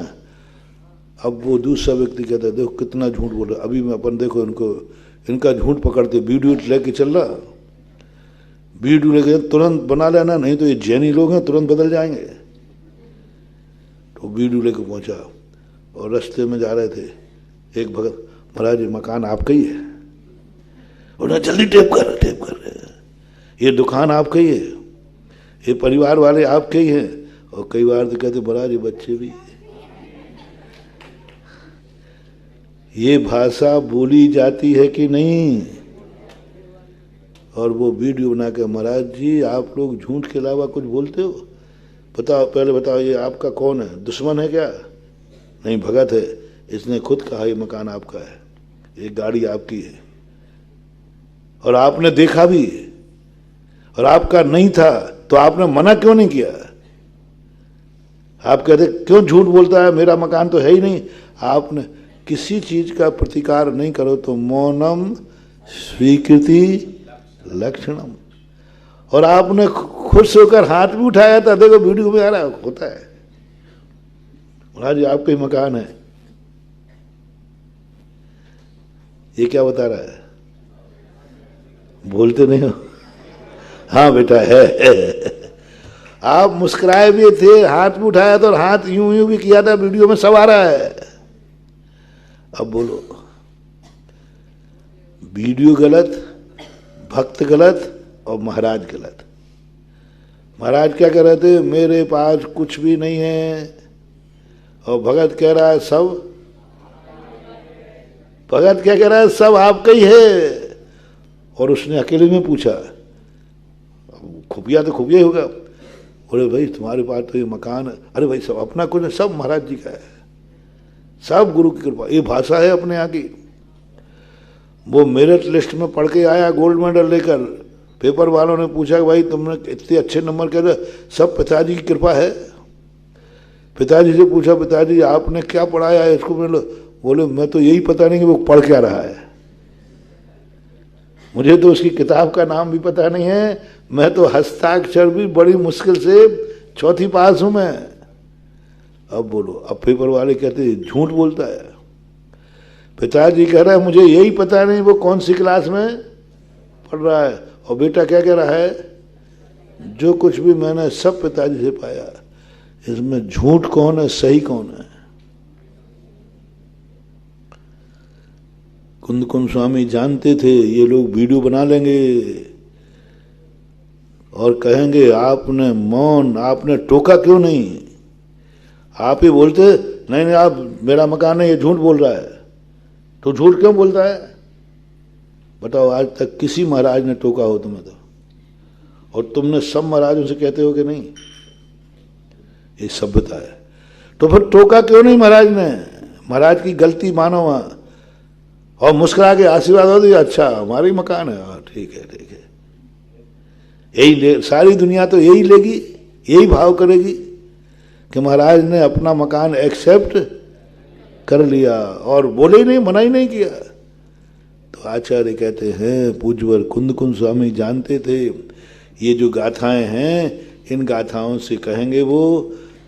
अब वो दूसरा व्यक्ति कहता है देखो कितना झूठ बोल रहा। अभी मैं अपन देखो इनको, इनका झूठ पकड़ते वीडियो लेके चल रहा, वीडियो लेके तुरंत बना लेना, नहीं तो ये जैनी लोग हैं तुरंत बदल जाएंगे। तो वीडियो लेके पहुंचा और रास्ते में जा रहे थे, एक भगत, महाराज मकान आपका ही है, और ना जल्दी टेप कर रहे, ये दुकान आपका ही है, ये परिवार वाले आपके ही हैं। और कई बार तो कहते महाराज ये बच्चे भी। ये भाषा बोली जाती है कि नहीं? और वो वीडियो बना के, महाराज जी आप लोग झूठ के अलावा कुछ बोलते हो? बताओ, पहले बताओ ये आपका कौन है? दुश्मन है क्या? नहीं, भगत है, इसने खुद कहा ये मकान आपका है, ये गाड़ी आपकी है, और आपने देखा भी, और आपका नहीं था तो आपने मना क्यों नहीं किया? आप कहते क्यों झूठ बोलता है, मेरा मकान तो है ही नहीं। आपने किसी चीज का प्रतिकार नहीं करो तो मौनम स्वीकृति लक्षणम। और आपने खुश होकर हाथ भी उठाया था, देखो वीडियो में आ रहा होता है। महाराज जी आपका ही मकान है, ये क्या बता रहा है? बोलते नहीं हो? हाँ बेटा है। आप मुस्कुराए भी थे, हाथ भी उठाया था और हाथ यूं यूं भी किया था, वीडियो में सब आ रहा है। अब बोलो, वीडियो गलत, भक्त गलत और महाराज गलत। महाराज क्या कह रहे थे? मेरे पास कुछ भी नहीं है। और भगत कह रहा है सब, भगत क्या कह रहा है? सब आपका ही है। और उसने अकेले में पूछा, खुफिया तो खुफिया ही होगा। बोले भाई तुम्हारे पास तो ये मकान है। अरे भाई सब अपना कुछ नहीं, सब महाराज जी का है, सब गुरु की कृपा। ये भाषा है अपने यहाँ की। वो मेरिट लिस्ट में पढ़ के आया गोल्ड मेडल लेकर, पेपर वालों ने पूछा कि भाई तुमने इतने अच्छे नंबर कैसे? सब पिताजी की कृपा है। पिताजी से पूछा, पिताजी आपने क्या पढ़ाया है इसको? बोले मैं तो यही पता नहीं कि वो पढ़ क्या रहा है, मुझे तो उसकी किताब का नाम भी पता नहीं है, मैं तो हस्ताक्षर भी बड़ी मुश्किल से 4th पास हूं मैं। अब बोलो, अब पेपर वाले कहते हैं झूठ बोलता है। पिताजी कह रहा है मुझे यही पता नहीं वो कौन सी क्लास में पढ़ रहा है। और बेटा क्या कह रहा है? जो कुछ भी मैंने सब पिताजी से पाया। इसमें झूठ कौन है, सही कौन है? कुंद कुंद स्वामी जानते थे ये लोग वीडियो बना लेंगे और कहेंगे आपने मौन, आपने टोका क्यों नहीं? आप ही बोलते नहीं नहीं आप मेरा मकान है, ये झूठ बोल रहा है। तो झूठ क्यों बोलता है? बताओ, आज तक किसी महाराज ने टोका हो तुम्हें? तो और तुमने सब महाराजों से कहते हो कि नहीं? ये सभ्यता है। तो फिर टोका क्यों नहीं महाराज ने? महाराज की गलती मानो वहां और मुस्कुरा के आशीर्वाद हो दिया, अच्छा हमारी मकान है, हाँ ठीक है ठीक है। यही ले, सारी दुनिया तो यही लेगी, यही भाव करेगी कि महाराज ने अपना मकान एक्सेप्ट कर लिया और बोले ही नहीं, मना ही नहीं किया। तो आचार्य कहते हैं पूज्यवर कुंद कुंद स्वामी जानते थे ये जो गाथाएं हैं, इन गाथाओं से कहेंगे वो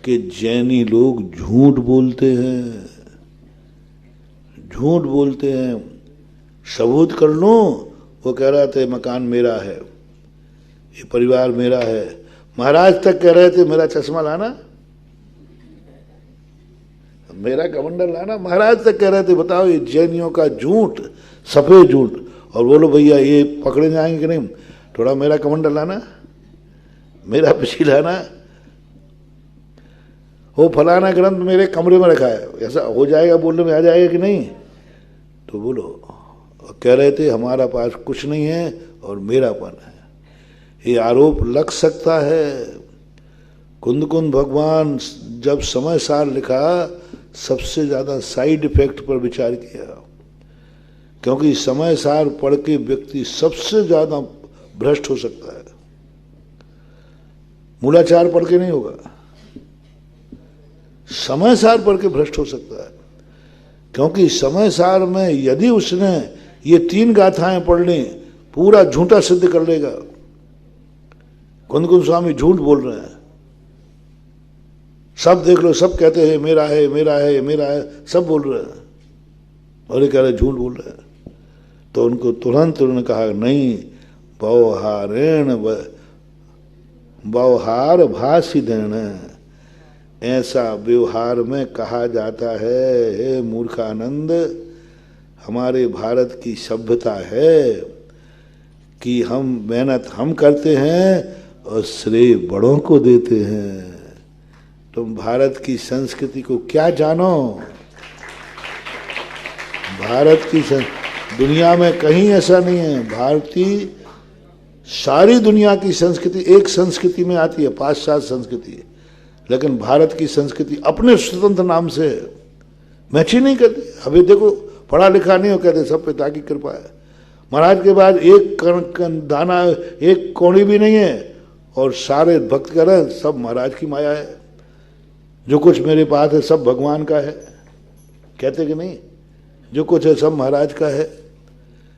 कि जैनी लोग झूठ बोलते हैं, झूठ बोलते हैं। सबूत कर लो, वो कह रहा था मकान मेरा है, ये परिवार मेरा है। महाराज तक कह रहे थे मेरा चश्मा लाना, मेरा कमंडल लाना। महाराज तक कह रहे थे बताओ ये जैनियों का झूठ, सफेद झूठ। और बोलो भैया ये पकड़े जाएंगे कि नहीं, थोड़ा मेरा कमंडल लाना, मेरा पिछी लाना, वो फलाना ग्रंथ मेरे कमरे में रखा है, ऐसा हो जाएगा, बोलने में आ जाएगा कि नहीं? तो बोलो, कह रहे थे हमारा पास कुछ नहीं है और मेरापन है। ये आरोप लग सकता है। कुंद कुंद भगवान जब समय सार लिखा, सबसे ज्यादा साइड इफेक्ट पर विचार किया, क्योंकि समय सार पढ़ के व्यक्ति सबसे ज्यादा भ्रष्ट हो सकता है। मूलाचार पढ़ के नहीं होगा, समय सार पढ़ के भ्रष्ट हो सकता है। क्योंकि समय सार में यदि उसने ये 3 गाथाएं पढ़ ली, पूरा झूठा सिद्ध कर लेगा। कुंद कुंद स्वामी झूठ बोल रहे हैं, सब देख लो, सब कहते हैं मेरा है मेरा है मेरा है, सब बोल रहे हैं और ये कह रहे झूठ बोल रहे हैं। तो उनको तुरंत उन्होंने कहा नहीं, व्यवहारेण व्यवहार भाषी देण, ऐसा व्यवहार में कहा जाता है। हे मूर्खानंद, हमारे भारत की सभ्यता है कि हम मेहनत हम करते हैं और श्रेय बड़ों को देते हैं। तुम भारत की संस्कृति को क्या जानो? भारत की दुनिया में कहीं ऐसा नहीं है। भारतीय सारी दुनिया की संस्कृति एक संस्कृति में आती है, पाश्चात्य संस्कृति, लेकिन भारत की संस्कृति अपने स्वतंत्र नाम से मैच ही नहीं करती। अभी देखो, पढ़ा लिखा नहीं हो, कहते सब पिता की कृपा है। महाराज के बाद एक दाना, एक कौड़ी भी नहीं है और सारे भक्त कर रहे हैं सब महाराज की माया है। जो कुछ मेरे पास है सब भगवान का है, कहते कि नहीं? जो कुछ है सब महाराज का है।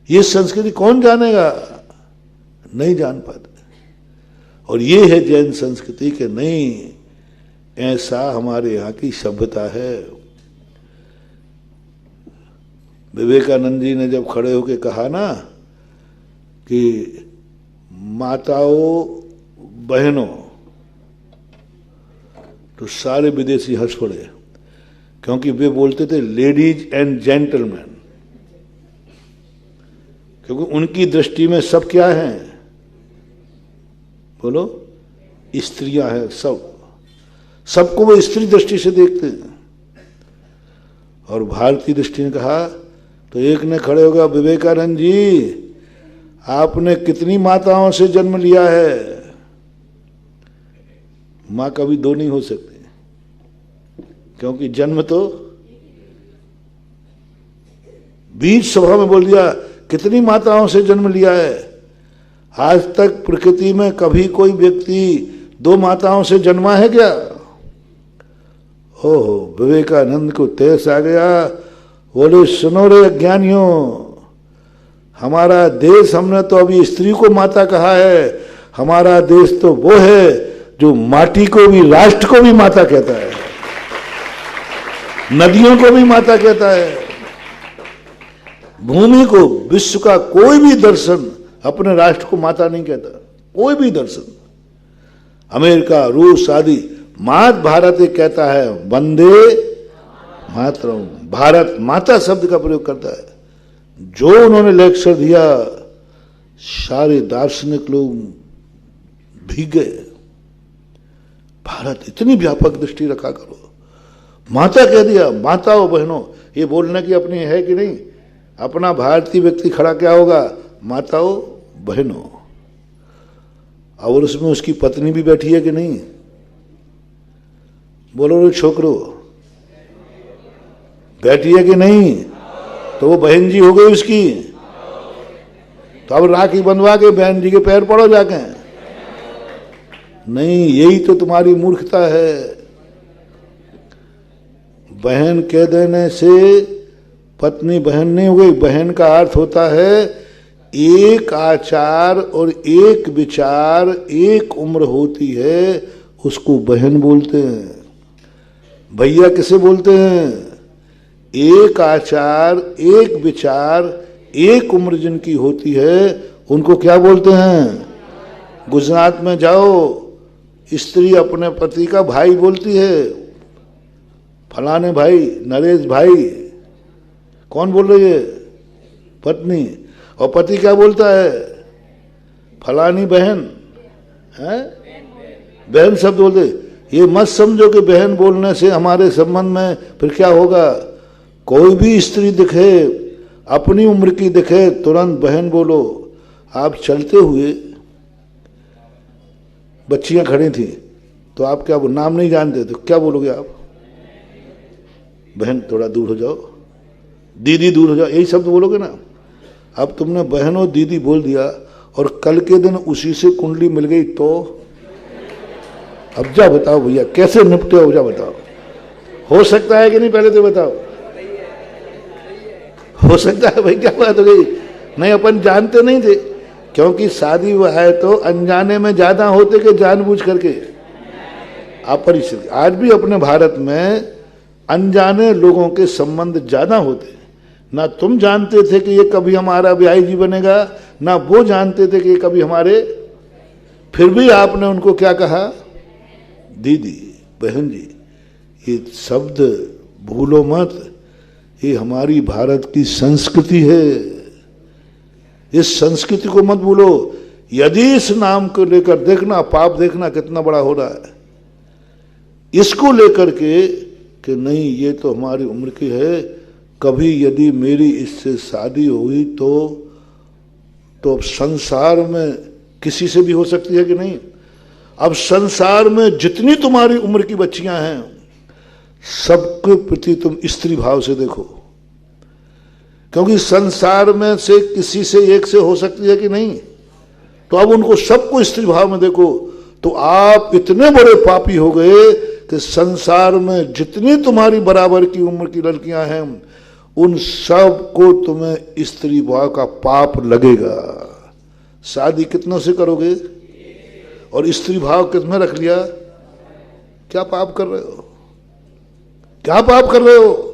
ये संस्कृति कौन जानेगा? नहीं जान पाते। और ये है जैन संस्कृति के नहीं, ऐसा हमारे यहाँ की सभ्यता है। विवेकानंद जी ने जब खड़े होकर कहा ना कि माताओं बहनों, तो सारे विदेशी हंस पड़े, क्योंकि वे बोलते थे लेडीज एंड जेंटलमैन, क्योंकि उनकी दृष्टि में सब क्या है, बोलो, स्त्रियां हैं। सबको वो स्त्री दृष्टि से देखते हैं। और भारतीय दृष्टि ने कहा तो एक ने खड़े होगा, विवेकानंद जी आपने कितनी माताओं से जन्म लिया है? मां कभी दो नहीं हो सकती, क्योंकि जन्म तो बीच सभा में बोल दिया कितनी माताओं से जन्म लिया है। आज तक प्रकृति में कभी कोई व्यक्ति दो माताओं से जन्मा है क्या? ओहो, विवेकानंद को तेज आ गया, बोले सुनो रे अज्ञानियों, हमारा देश, हमने तो अभी स्त्री को माता कहा है, हमारा देश तो वो है जो माटी को भी, राष्ट्र को भी माता कहता है, नदियों को भी माता कहता है, भूमि को, विश्व का कोई भी दर्शन अपने राष्ट्र को माता नहीं कहता, कोई भी दर्शन। अमेरिका, रूस आदि, मात भारत एक कहता है, वंदे मातरम, भारत माता शब्द का प्रयोग करता है। जो उन्होंने लेक्चर दिया, सारे दार्शनिक लोग भीग गए। भारत इतनी व्यापक दृष्टि रखा करो, माता कह दिया, माताओं बहनों, ये बोलने की अपनी है कि नहीं? अपना भारतीय व्यक्ति खड़ा क्या होगा, माताओं बहनों, और उसमें उसकी पत्नी भी बैठी है कि नहीं? बोलो रे छोकरो, बैठी है कि नहीं? तो वो बहन जी हो गई उसकी। तो अब राखी बंधवा के बहन जी के पैर पड़ो जाके। नहीं, यही तो तुम्हारी मूर्खता है। बहन कह देने से पत्नी बहन नहीं हो गई। बहन का अर्थ होता है एक आचार और एक विचार, एक उम्र होती है, उसको बहन बोलते हैं। भैया किसे बोलते हैं? एक आचार, एक विचार, एक उम्र जिनकी होती है, उनको क्या बोलते हैं? गुजरात में जाओ, स्त्री अपने पति का भाई बोलती है, फलाने भाई, नरेश भाई। कौन बोल रही है? पत्नी। और पति क्या बोलता है? फलानी बहन है, बहन शब्द बोलते। ये मत समझो कि बहन बोलने से हमारे संबंध में फिर क्या होगा। कोई भी स्त्री दिखे, अपनी उम्र की दिखे, तुरंत बहन बोलो। आप चलते हुए, बच्चियां खड़ी थी, तो आप क्या नाम नहीं जानते तो क्या बोलोगे आप? बहन थोड़ा दूर हो जाओ, दीदी दूर हो जाओ, यही शब्द बोलोगे ना। अब तुमने बहन और दीदी बोल दिया और कल के दिन उसी से कुंडली मिल गई तो अब जा बताओ भैया कैसे निपटे हो, जा बताओ। हो सकता है कि नहीं, पहले तो बताओ। हो सकता है भाई, क्या बात हो गई? नहीं, अपन जानते नहीं थे, क्योंकि शादी है तो अनजाने में ज्यादा होते कि जानबूझ करके, अपरिचित। आज भी अपने भारत में अनजाने लोगों के संबंध ज्यादा होते। ना तुम जानते थे कि ये कभी हमारा ब्याही जी बनेगा, ना वो जानते थे कि ये कभी हमारे, फिर भी आपने उनको क्या कहा? दीदी, बहन जी। ये शब्द भूलो मत, ये हमारी भारत की संस्कृति है। इस संस्कृति को मत भूलो। यदि इस नाम को लेकर देखना, पाप देखना कितना बड़ा हो रहा है, इसको लेकर के कि नहीं ये तो हमारी उम्र की है, कभी यदि मेरी इससे शादी हुई तो अब संसार में किसी से भी हो सकती है कि नहीं? अब संसार में जितनी तुम्हारी उम्र की बच्चियां हैं, सबके प्रति तुम स्त्री भाव से देखो, क्योंकि संसार में से किसी से एक से हो सकती है कि नहीं? तो अब उनको सबको स्त्री भाव में देखो, तो आप इतने बड़े पापी हो गए कि संसार में जितनी तुम्हारी बराबर की उम्र की लड़कियां हैं, उन सब को तुम्हें स्त्री भाव का पाप लगेगा। शादी कितनों से करोगे? और स्त्री भाव किसमें रख लिया? क्या पाप कर रहे हो? क्या पाप कर रहे हो?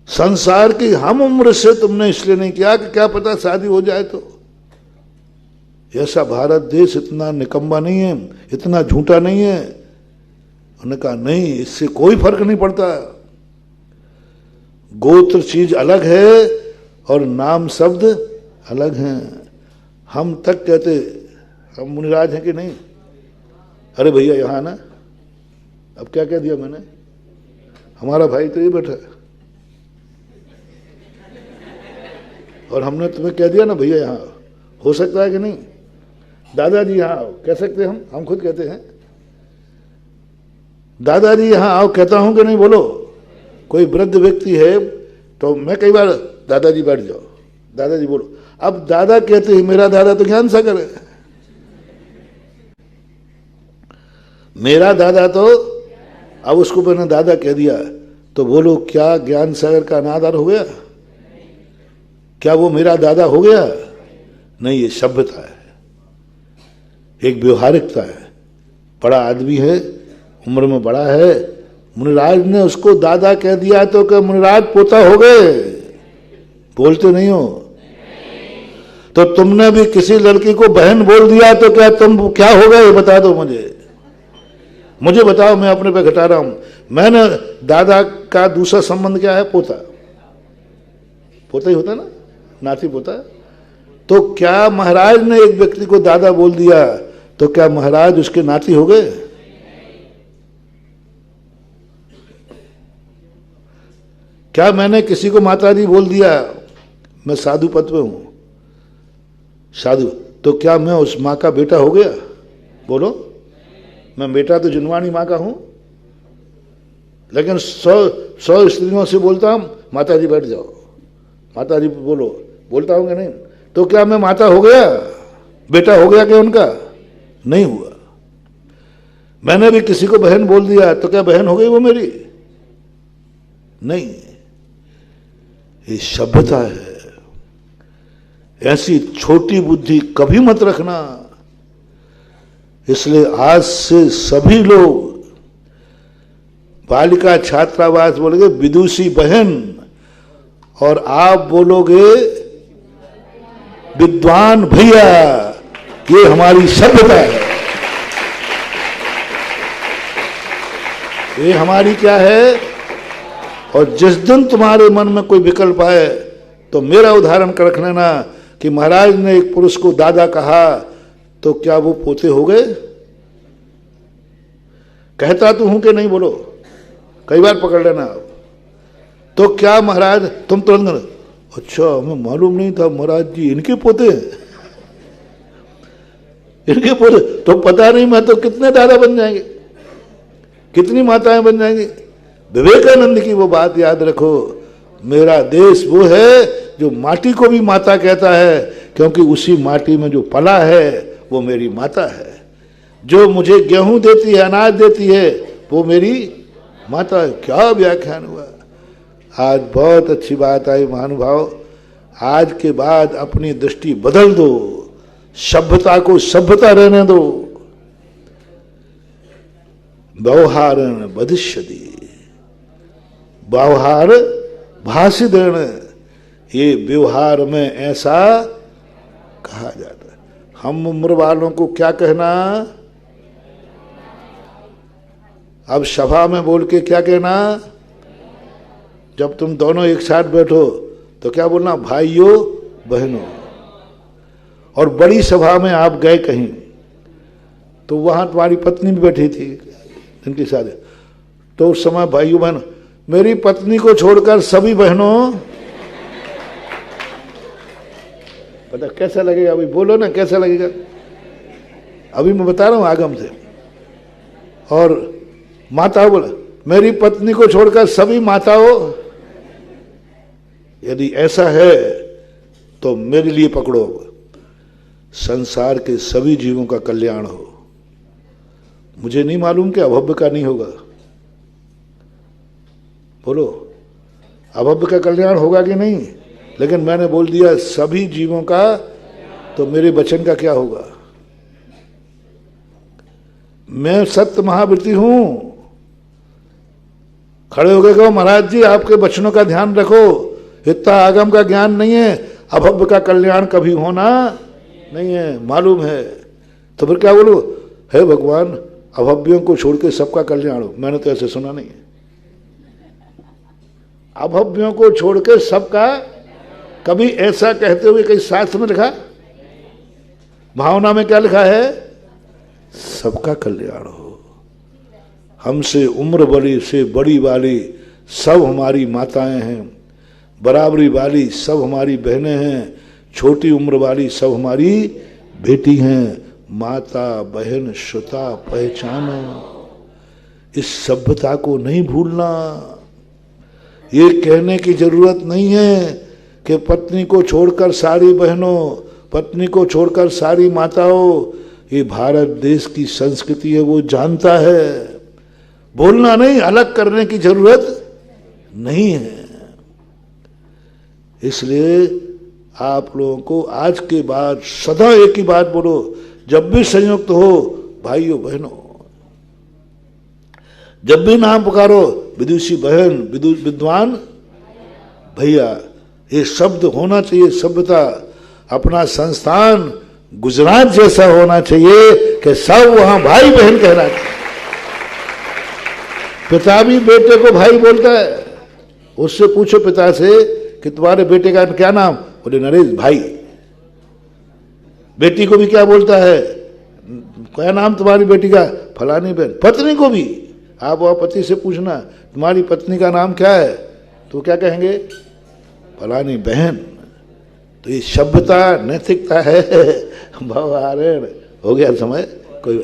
संसार की हम उम्र से तुमने इसलिए नहीं किया कि क्या पता शादी हो जाए तो। ऐसा भारत देश इतना निकम्मा नहीं है, इतना झूठा नहीं है। उन्होंने कहा नहीं, इससे कोई फर्क नहीं पड़ता। गोत्र चीज अलग है और नाम शब्द अलग हैं। हम तक कहते हम मुनिराज हैं कि नहीं? अरे भैया यहाँ आना। अब क्या कह दिया मैंने? हमारा भाई तो ये बैठा है और हमने तुम्हें कह दिया ना भैया यहाँ हो सकता है कि नहीं? दादाजी यहाँ आओ कह सकते हम खुद कहते हैं दादाजी यहाँ आओ कहता हूं कि नहीं? बोलो। कोई वृद्ध व्यक्ति है तो मैं कई बार दादाजी बैठ जाओ, दादाजी बोलो। अब दादा कहते हैं, मेरा दादा तो ज्ञान सागर है। मेरा दादा तो, अब उसको मैंने दादा कह दिया तो बोलो, क्या ज्ञान सागर का अनादर हो गया? क्या वो मेरा दादा हो गया? नहीं, ये सभ्यता है, एक व्यवहारिकता है। बड़ा आदमी है, उम्र में बड़ा है, मुनिराज ने उसको दादा कह दिया तो क्या मुनिराज पोता हो गए? बोलते नहीं हो? तो तुमने भी किसी लड़की को बहन बोल दिया तो क्या तुम क्या हो गए? बता दो मुझे बताओ, मैं अपने पे घटा रहा हूं। मैंने दादा का दूसरा संबंध क्या है? पोता। पोता ही होता ना, नाती पोता। तो क्या महाराज ने एक व्यक्ति को दादा बोल दिया तो क्या महाराज उसके नाती हो गए? क्या मैंने किसी को माताजी बोल दिया, मैं साधु पद पे हूं, साधु, तो क्या मैं उस मां का बेटा हो गया? बोलो। मैं बेटा तो जुनवानी मां का हूं, लेकिन 100 स्त्रियों से बोलता हूं माताजी बैठ जाओ, माताजी बोलो, बोलता हूं कि नहीं? तो क्या मैं माता हो गया? बेटा हो गया क्या उनका? नहीं हुआ। मैंने भी किसी को बहन बोल दिया तो क्या बहन हो गई वो मेरी? नहीं। ये सभ्यता है। ऐसी छोटी बुद्धि कभी मत रखना। इसलिए आज से सभी लोग बालिका छात्रावास बोलोगे विदुषी बहन, और आप बोलोगे विद्वान भैया। ये हमारी सभ्यता है, ये हमारी क्या है। और जिस दिन तुम्हारे मन में कोई विकल्प आए तो मेरा उदाहरण कर रख लेना कि महाराज ने एक पुरुष को दादा कहा तो क्या वो पोते हो गए? कहता तो हूं कि नहीं? बोलो। कई बार पकड़ लेना आप। तो क्या महाराज तुम तुरंत, अच्छा हमें मालूम नहीं था महाराज जी इनके पोते हैं, इनके पोते, तो पता नहीं मैं तो कितने दादा बन जाएंगे, कितनी माताएं बन जाएंगी। विवेकानंद की वो बात याद रखो, मेरा देश वो है जो माटी को भी माता कहता है, क्योंकि उसी माटी में जो पला है वो मेरी माता है। जो मुझे गेहूं देती है, अनाज देती है, वो मेरी माता है। क्या व्याख्यान हुआ आज, बहुत अच्छी बात आई महानुभाव। आज के बाद अपनी दृष्टि बदल दो, सभ्यता को सभ्यता रहने दो। व्यवहारेण वदिष्यति, व्यवहार भाषितेन, ये व्यवहार में ऐसा कहा जाता है। हम उम्र वालों को क्या कहना? अब सभा में बोल के क्या कहना? जब तुम दोनों एक साथ बैठो तो क्या बोलना? भाइयों बहनों। और बड़ी सभा में आप गए कहीं तो वहां तुम्हारी पत्नी भी बैठी थी जिनकी शादी, तो उस समय भाइयों बहनों, मेरी पत्नी को छोड़कर सभी बहनों, पता कैसा लगेगा? अभी बोलो ना कैसा लगेगा? अभी मैं बता रहा हूं आगम से। और माता बोला मेरी पत्नी को छोड़कर सभी माताओं, यदि ऐसा है तो मेरे लिए पकड़ो, संसार के सभी जीवों का कल्याण हो। मुझे नहीं मालूम कि अभव्य का नहीं होगा। बोलो, अभव्य का कल्याण होगा कि नहीं? लेकिन मैंने बोल दिया सभी जीवों का, तो मेरे वचन का क्या होगा? मैं सत्य महाव्रती हूं। खड़े हो गए कहो महाराज जी आपके वचनों का ध्यान रखो, इतना आगम का ज्ञान नहीं है, अभव्य का कल्याण कभी होना नहीं है, मालूम है। तो फिर क्या बोलो, हे भगवान अभव्यों को छोड़ के सबका कल्याण हो। मैंने तो ऐसे सुना नहीं है, अभव्यों को छोड़ के सबका, कभी ऐसा कहते हुए कहीं शास्त्र में लिखा? भावना में क्या लिखा है? सबका कल्याण हो। हमसे उम्र बड़ी से बड़ी वाली सब हमारी माताएं हैं, बराबरी वाली सब हमारी बहनें हैं, छोटी उम्र वाली सब हमारी बेटी हैं। माता बहन श्रुता पहचानो, इस सभ्यता को नहीं भूलना। ये कहने की जरूरत नहीं है कि पत्नी को छोड़कर सारी बहनों, पत्नी को छोड़कर सारी माताओं, ये भारत देश की संस्कृति है, वो जानता है। बोलना नहीं, अलग करने की जरूरत नहीं है। इसलिए आप लोगों को आज के बाद सदा एक ही बात बोलो, जब भी संयुक्त हो भाइयों बहनों, जब भी नाम पुकारो विदुषी बहन, विद्वान भैया, ये शब्द होना चाहिए। सभ्यता, अपना संस्थान गुजरात जैसा होना चाहिए कि सब वहां भाई बहन कहना चाहिए। पिता भी बेटे को भाई बोलता है। उससे पूछो पिता से कि तुम्हारे बेटे का क्या नाम? बोले नरेश भाई। बेटी को भी क्या बोलता है? क्या नाम तुम्हारी बेटी का? फलानी बहन। पत्नी को भी आप वह पति से पूछना तुम्हारी पत्नी का नाम क्या है, तो क्या कहेंगे? फलानी बहन। तो ये सभ्यता नैतिकता है। भावारण हो गया समय कोई,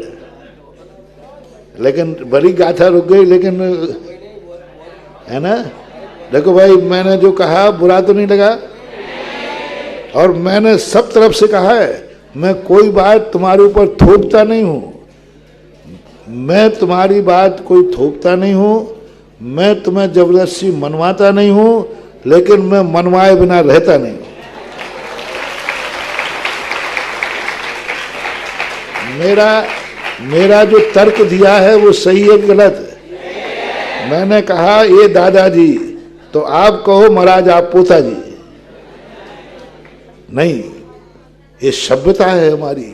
लेकिन बड़ी गाथा रुक गई, लेकिन है ना। देखो भाई मैंने जो कहा बुरा तो नहीं लगा, और मैंने सब तरफ से कहा है। मैं कोई बात तुम्हारे ऊपर थोपता नहीं हूं, मैं तुम्हारी बात कोई थोपता नहीं हूं, मैं तुम्हें जबरदस्ती मनवाता नहीं हूं, लेकिन मैं मनवाए बिना रहता नहीं। मेरा जो तर्क दिया है वो सही है गलत है? मैंने कहा ये दादाजी, तो आप कहो महाराज आप पोता जी। नहीं, ये सभ्यता है हमारी,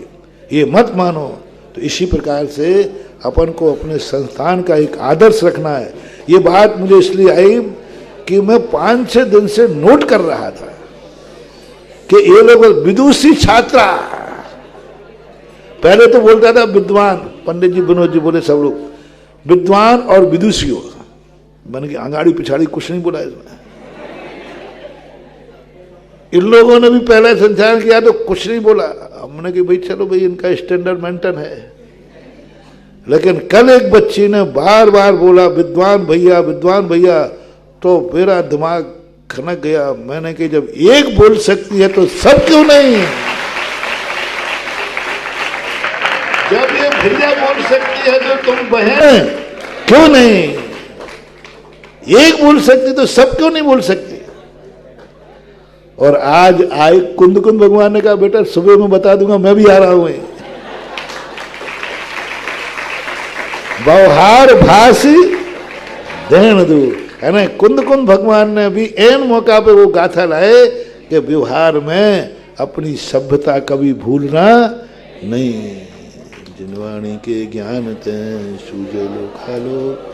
ये मत मानो। तो इसी प्रकार से अपन को अपने संस्थान का एक आदर्श रखना है। ये बात मुझे इसलिए आई कि मैं 5-6 दिन से नोट कर रहा था कि ये लोग विदुषी छात्रा, पहले तो बोलता था विद्वान, पंडित जी विनोद जी बोले सब लोग विद्वान और विदुषियों, मैंने कि आंगाड़ी पिछाड़ी कुछ नहीं बोला इसमें। इन लोगों ने भी पहले संचालन किया तो कुछ नहीं बोला। हमने कि भाई चलो भाई इनका स्टैंडर्ड मेंटेन है। लेकिन कल एक बच्ची ने बार बार बोला विद्वान भैया, विद्वान भैया, तो मेरा दिमाग खनक गया। मैंने कि जब एक बोल सकती है तो सब क्यों नहीं? जब ये भैया बोल सकती है तो तुम बहन क्यों नहीं? एक बोल सकती तो सब क्यों नहीं बोल सकती? और आज आए कुंद भगवान ने कहा बेटा सुबह में बता दूंगा, मैं भी आ रहा हूं। व्यवहार भाषी देन दू, है ना। कुंद भगवान ने भी एन मौका पे वो गाथा लाए कि व्यवहार में अपनी सभ्यता कभी भूलना नहीं। जिनवाणी के ज्ञान ते सूझे लो खा लो।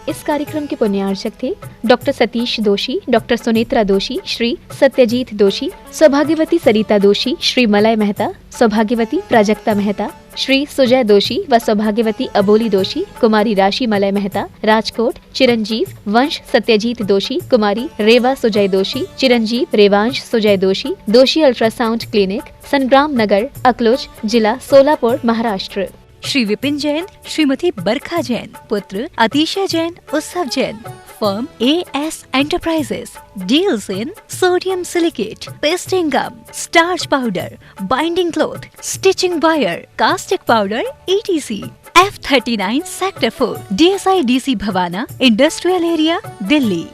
इस कार्यक्रम के पुण्यार्चक थे डॉक्टर सतीश दोषी, डॉक्टर सुनेत्रा दोषी, श्री सत्यजीत दोषी, सौभाग्यवती सरिता दोषी, श्री मलय मेहता, सौभाग्यवती प्राजक्ता मेहता, श्री सुजय दोषी व सौभाग्यवती अबोली दोषी, कुमारी राशि मलय मेहता, राजकोट, चिरंजीव वंश सत्यजीत दोषी, कुमारी रेवा सुजय दोषी, चिरंजीव रेवांश सुजय दोषी, दोषी अल्ट्रासाउंड क्लिनिक, संग्राम नगर, अकलोज, जिला सोलापुर, महाराष्ट्र। श्री विपिन जैन, श्रीमती बरखा जैन, पुत्र अतिशय जैन, उत्सव Jain. Firm AS Enterprises deals in sodium silicate, pasting gum, starch powder, binding cloth, stitching wire, caustic powder, etc. F39 Sector 4, DSI DC Bhavana, Industrial Area, Delhi.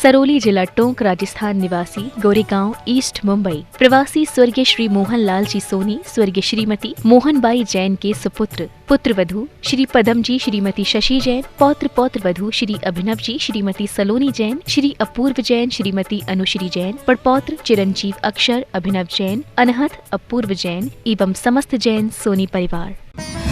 Sarauli जिला टोंक राजस्थान निवासी गोरेगांव ईस्ट मुंबई प्रवासी स्वर्गीय श्री मोहन लाल जी सोनी स्वर्गीय श्रीमती मोहनबाई जैन के सुपुत्र पुत्र वधू श्री पदम जी श्रीमती शशि जैन पौत्र पौत्र वधू श्री अभिनव जी श्रीमती सलोनी जैन श्री अपूर्व जैन श्रीमती अनुश्री जैन पड़पौत्र चिरंजीव अक्षर अभिनव जैन अनहत अपूर्व जैन एवं समस्त जैन सोनी परिवार।